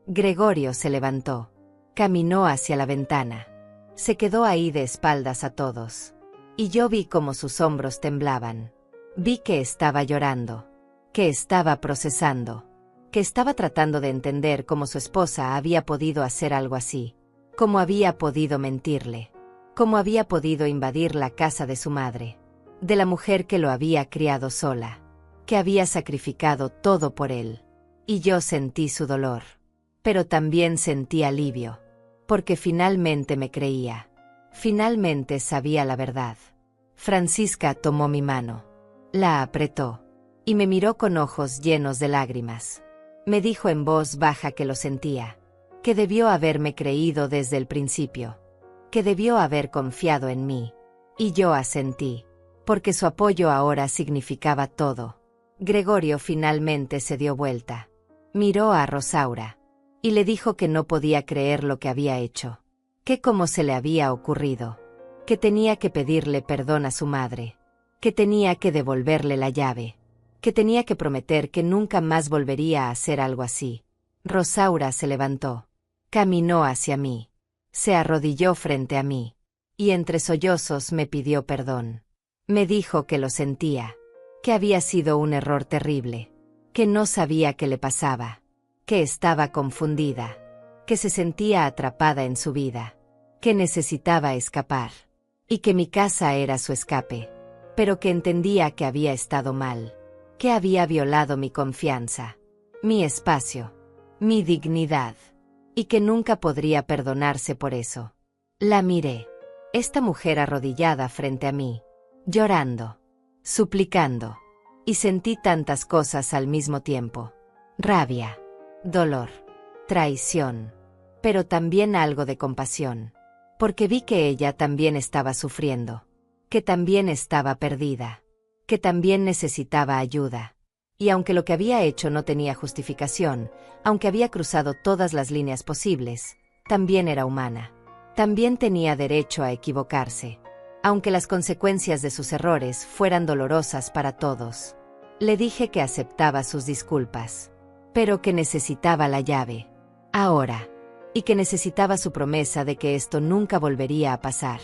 Gregorio se levantó. Caminó hacia la ventana. Se quedó ahí de espaldas a todos. Y yo vi cómo sus hombros temblaban. Vi que estaba llorando. Que estaba procesando. Que estaba tratando de entender cómo su esposa había podido hacer algo así. Cómo había podido mentirle. Cómo había podido invadir la casa de su madre. De la mujer que lo había criado sola. Que había sacrificado todo por él. Y yo sentí su dolor. Pero también sentí alivio. Porque finalmente me creía. Finalmente sabía la verdad. Francisca tomó mi mano. La apretó. Y me miró con ojos llenos de lágrimas. Me dijo en voz baja que lo sentía. Que debió haberme creído desde el principio. Que debió haber confiado en mí. Y yo asentí. Porque su apoyo ahora significaba todo. Gregorio finalmente se dio vuelta. Miró a Rosaura. Y le dijo que no podía creer lo que había hecho. Que cómo se le había ocurrido. Que tenía que pedirle perdón a su madre. Que tenía que devolverle la llave. Que tenía que prometer que nunca más volvería a hacer algo así. Rosaura se levantó. Caminó hacia mí. Se arrodilló frente a mí. Y entre sollozos me pidió perdón. Me dijo que lo sentía. Que había sido un error terrible. Que no sabía qué le pasaba. Que estaba confundida. Que se sentía atrapada en su vida. Que necesitaba escapar. Y que mi casa era su escape. Pero que entendía que había estado mal. Que había violado mi confianza. Mi espacio. Mi dignidad. Y que nunca podría perdonarse por eso. La miré. Esta mujer arrodillada frente a mí. Llorando. Suplicando. Y sentí tantas cosas al mismo tiempo. Rabia. Dolor. Traición. Pero también algo de compasión. Porque vi que ella también estaba sufriendo. Que también estaba perdida. Que también necesitaba ayuda. Y aunque lo que había hecho no tenía justificación, aunque había cruzado todas las líneas posibles, también era humana. También tenía derecho a equivocarse. Aunque las consecuencias de sus errores fueran dolorosas para todos. Le dije que aceptaba sus disculpas. Pero que necesitaba la llave. Ahora. Y que necesitaba su promesa de que esto nunca volvería a pasar.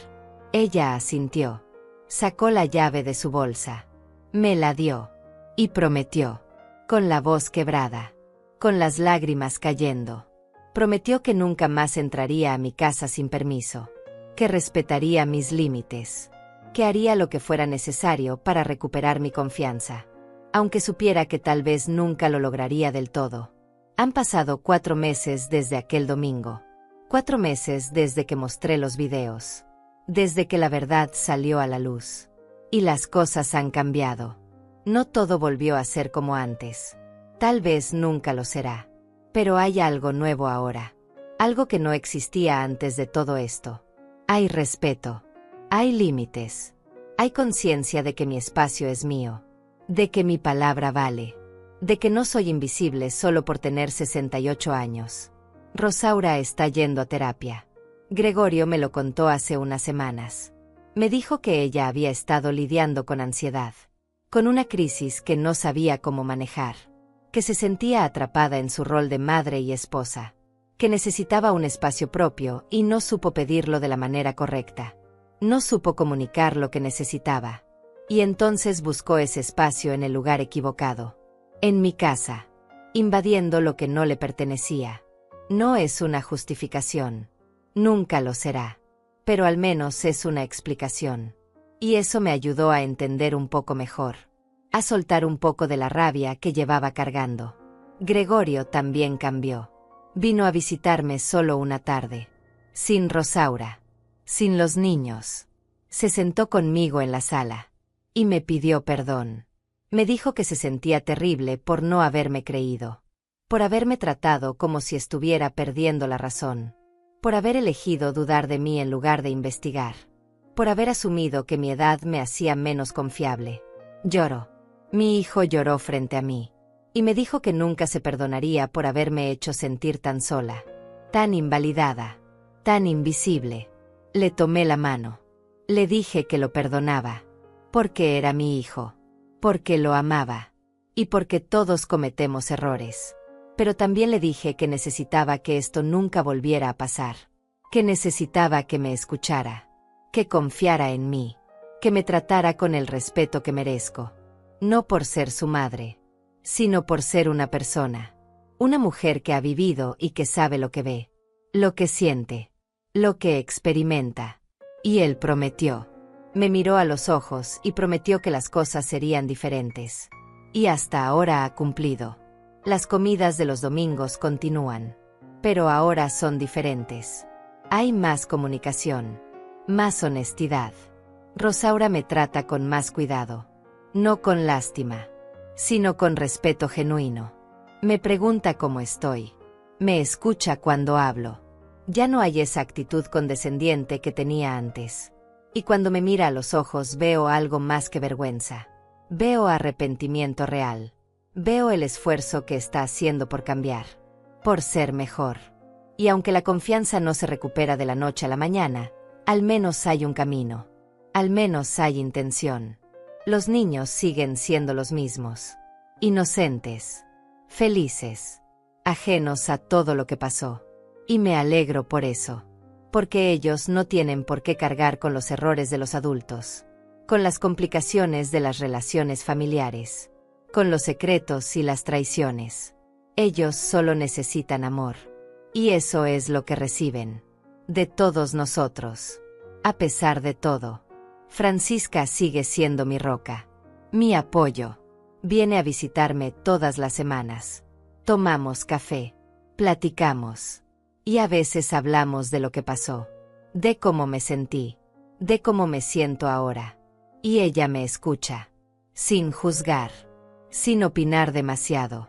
Ella asintió. Sacó la llave de su bolsa. Me la dio. Y prometió. Con la voz quebrada. Con las lágrimas cayendo. Prometió que nunca más entraría a mi casa sin permiso. que respetaría mis límites, que haría lo que fuera necesario para recuperar mi confianza, aunque supiera que tal vez nunca lo lograría del todo. Han pasado 4 meses desde aquel domingo. 4 meses desde que mostré los videos. Desde que la verdad salió a la luz. Y las cosas han cambiado. No todo volvió a ser como antes. Tal vez nunca lo será. Pero hay algo nuevo ahora. Algo que no existía antes de todo esto. Hay respeto. Hay límites. Hay conciencia de que mi espacio es mío. De que mi palabra vale. De que no soy invisible solo por tener 68 años. Rosaura está yendo a terapia. Gregorio me lo contó hace unas semanas. Me dijo que ella había estado lidiando con ansiedad, con una crisis que no sabía cómo manejar, que se sentía atrapada en su rol de madre y esposa, que necesitaba un espacio propio y no supo pedirlo de la manera correcta. No supo comunicar lo que necesitaba. Y entonces buscó ese espacio en el lugar equivocado. En mi casa. Invadiendo lo que no le pertenecía. No es una justificación. Nunca lo será. Pero al menos es una explicación. Y eso me ayudó a entender un poco mejor. A soltar un poco de la rabia que llevaba cargando. Gregorio también cambió. Vino a visitarme solo una tarde. Sin Rosaura. Sin los niños. Se sentó conmigo en la sala. Y me pidió perdón. Me dijo que se sentía terrible por no haberme creído. Por haberme tratado como si estuviera perdiendo la razón. Por haber elegido dudar de mí en lugar de investigar. Por haber asumido que mi edad me hacía menos confiable. Lloró. Mi hijo lloró frente a mí. Y me dijo que nunca se perdonaría por haberme hecho sentir tan sola. Tan invalidada. Tan invisible. Le tomé la mano. Le dije que lo perdonaba. Porque era mi hijo. Porque lo amaba. Y porque todos cometemos errores. Pero también le dije que necesitaba que esto nunca volviera a pasar. Que necesitaba que me escuchara. Que confiara en mí. Que me tratara con el respeto que merezco. No por ser su madre. Sino por ser una persona. Una mujer que ha vivido y que sabe lo que ve. Lo que siente. Lo que experimenta. Y él prometió. Me miró a los ojos y prometió que las cosas serían diferentes. Y hasta ahora ha cumplido. Las comidas de los domingos continúan. Pero ahora son diferentes. Hay más comunicación. Más honestidad. Rosaura me trata con más cuidado. No con lástima. Sino con respeto genuino. Me pregunta cómo estoy. Me escucha cuando hablo. Ya no hay esa actitud condescendiente que tenía antes. Y cuando me mira a los ojos veo algo más que vergüenza. Veo arrepentimiento real. Veo el esfuerzo que está haciendo por cambiar. Por ser mejor. Y aunque la confianza no se recupera de la noche a la mañana, al menos hay un camino. Al menos hay intención. Los niños siguen siendo los mismos. Inocentes. Felices. Ajenos a todo lo que pasó. Y me alegro por eso. Porque ellos no tienen por qué cargar con los errores de los adultos. Con las complicaciones de las relaciones familiares. Con los secretos y las traiciones. Ellos solo necesitan amor. Y eso es lo que reciben. De todos nosotros. A pesar de todo. Francisca sigue siendo mi roca. Mi apoyo. Viene a visitarme todas las semanas. Tomamos café. Platicamos. Y a veces hablamos de lo que pasó. De cómo me sentí. De cómo me siento ahora. Y ella me escucha. Sin juzgar. Sin opinar demasiado.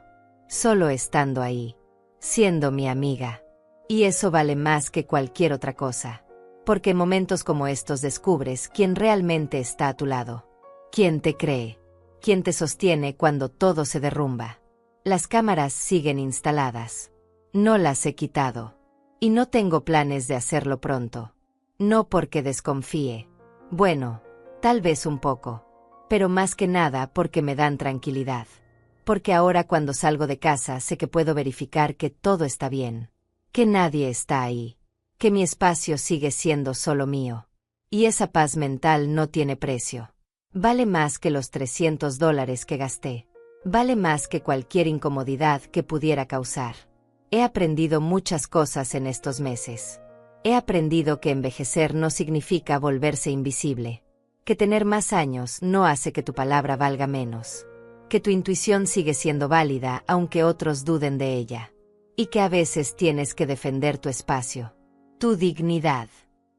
Solo estando ahí. Siendo mi amiga. Y eso vale más que cualquier otra cosa. Porque en momentos como estos descubres quién realmente está a tu lado. Quién te cree. Quién te sostiene cuando todo se derrumba. Las cámaras siguen instaladas. No las he quitado. Y no tengo planes de hacerlo pronto. No porque desconfíe. Bueno, tal vez un poco. Pero más que nada porque me dan tranquilidad. Porque ahora cuando salgo de casa sé que puedo verificar que todo está bien. Que nadie está ahí. Que mi espacio sigue siendo solo mío. Y esa paz mental no tiene precio. Vale más que los $300 que gasté. Vale más que cualquier incomodidad que pudiera causar. He aprendido muchas cosas en estos meses. He aprendido que envejecer no significa volverse invisible, que tener más años no hace que tu palabra valga menos, que tu intuición sigue siendo válida aunque otros duden de ella, y que a veces tienes que defender tu espacio, tu dignidad,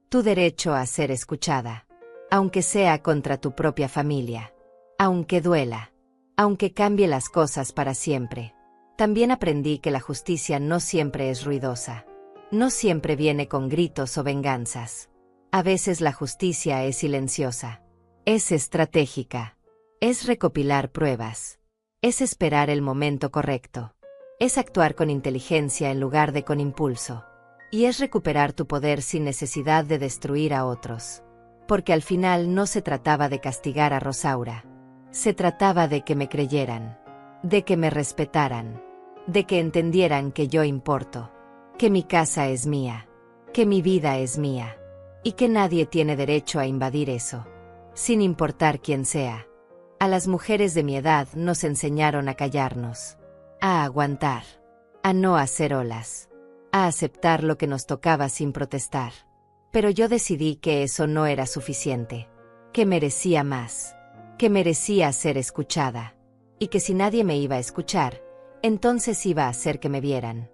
tu derecho a ser escuchada, aunque sea contra tu propia familia, aunque duela, aunque cambie las cosas para siempre. También aprendí que la justicia no siempre es ruidosa. No siempre viene con gritos o venganzas. A veces la justicia es silenciosa. Es estratégica. Es recopilar pruebas. Es esperar el momento correcto. Es actuar con inteligencia en lugar de con impulso. Y es recuperar tu poder sin necesidad de destruir a otros. Porque al final no se trataba de castigar a Rosaura. Se trataba de que me creyeran. De que me respetaran. De que entendieran que yo importo. Que mi casa es mía, que mi vida es mía, y que nadie tiene derecho a invadir eso, sin importar quién sea. A las mujeres de mi edad nos enseñaron a callarnos, a aguantar, a no hacer olas, a aceptar lo que nos tocaba sin protestar. Pero yo decidí que eso no era suficiente, que merecía más, que merecía ser escuchada, y que si nadie me iba a escuchar, entonces iba a hacer que me vieran.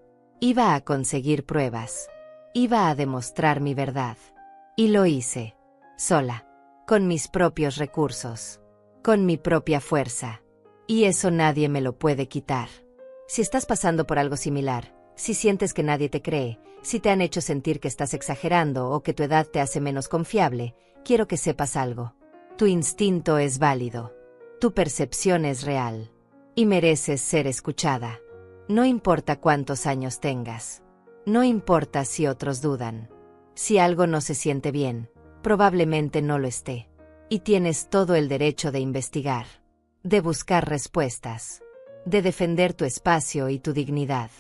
Iba a conseguir pruebas. Iba a demostrar mi verdad. Y lo hice. Sola. Con mis propios recursos. Con mi propia fuerza. Y eso nadie me lo puede quitar. Si estás pasando por algo similar, si sientes que nadie te cree, si te han hecho sentir que estás exagerando o que tu edad te hace menos confiable, quiero que sepas algo. Tu instinto es válido. Tu percepción es real. Y mereces ser escuchada. No importa cuántos años tengas. No importa si otros dudan. Si algo no se siente bien, probablemente no lo esté. Y tienes todo el derecho de investigar, de buscar respuestas, de defender tu espacio y tu dignidad.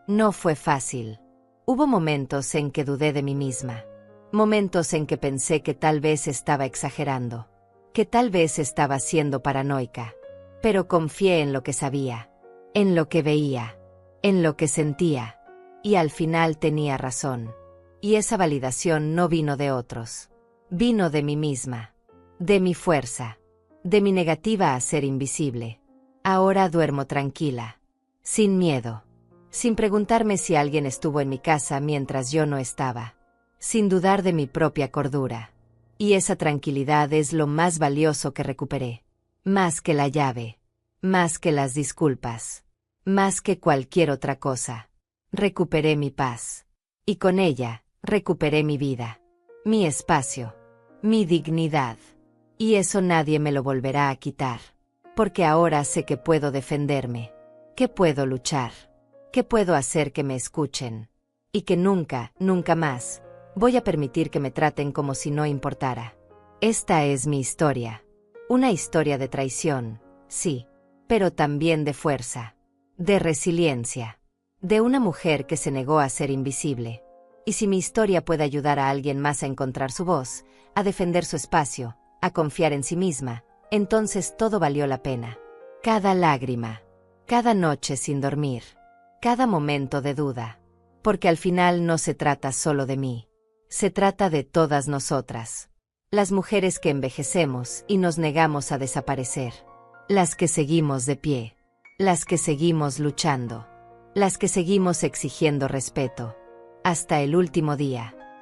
No fue fácil. Hubo momentos en que dudé de mí misma. Momentos en que pensé que tal vez estaba exagerando, que tal vez estaba siendo paranoica. Pero confié en lo que sabía. En lo que veía, en lo que sentía, y al final tenía razón. Y esa validación no vino de otros. Vino de mí misma, de mi fuerza, de mi negativa a ser invisible. Ahora duermo tranquila, sin miedo, sin preguntarme si alguien estuvo en mi casa mientras yo no estaba, sin dudar de mi propia cordura. Y esa tranquilidad es lo más valioso que recuperé, más que la llave. Más que las disculpas. Más que cualquier otra cosa. Recuperé mi paz. Y con ella, recuperé mi vida. Mi espacio. Mi dignidad. Y eso nadie me lo volverá a quitar. Porque ahora sé que puedo defenderme. Que puedo luchar. Que puedo hacer que me escuchen. Y que nunca, nunca más, voy a permitir que me traten como si no importara. Esta es mi historia. Una historia de traición, sí. Pero también de fuerza, de resiliencia, de una mujer que se negó a ser invisible. Y si mi historia puede ayudar a alguien más a encontrar su voz, a defender su espacio, a confiar en sí misma, entonces todo valió la pena. Cada lágrima, cada noche sin dormir, cada momento de duda. Porque al final no se trata solo de mí, se trata de todas nosotras. Las mujeres que envejecemos y nos negamos a desaparecer. Las que seguimos de pie, las que seguimos luchando, las que seguimos exigiendo respeto, hasta el último día.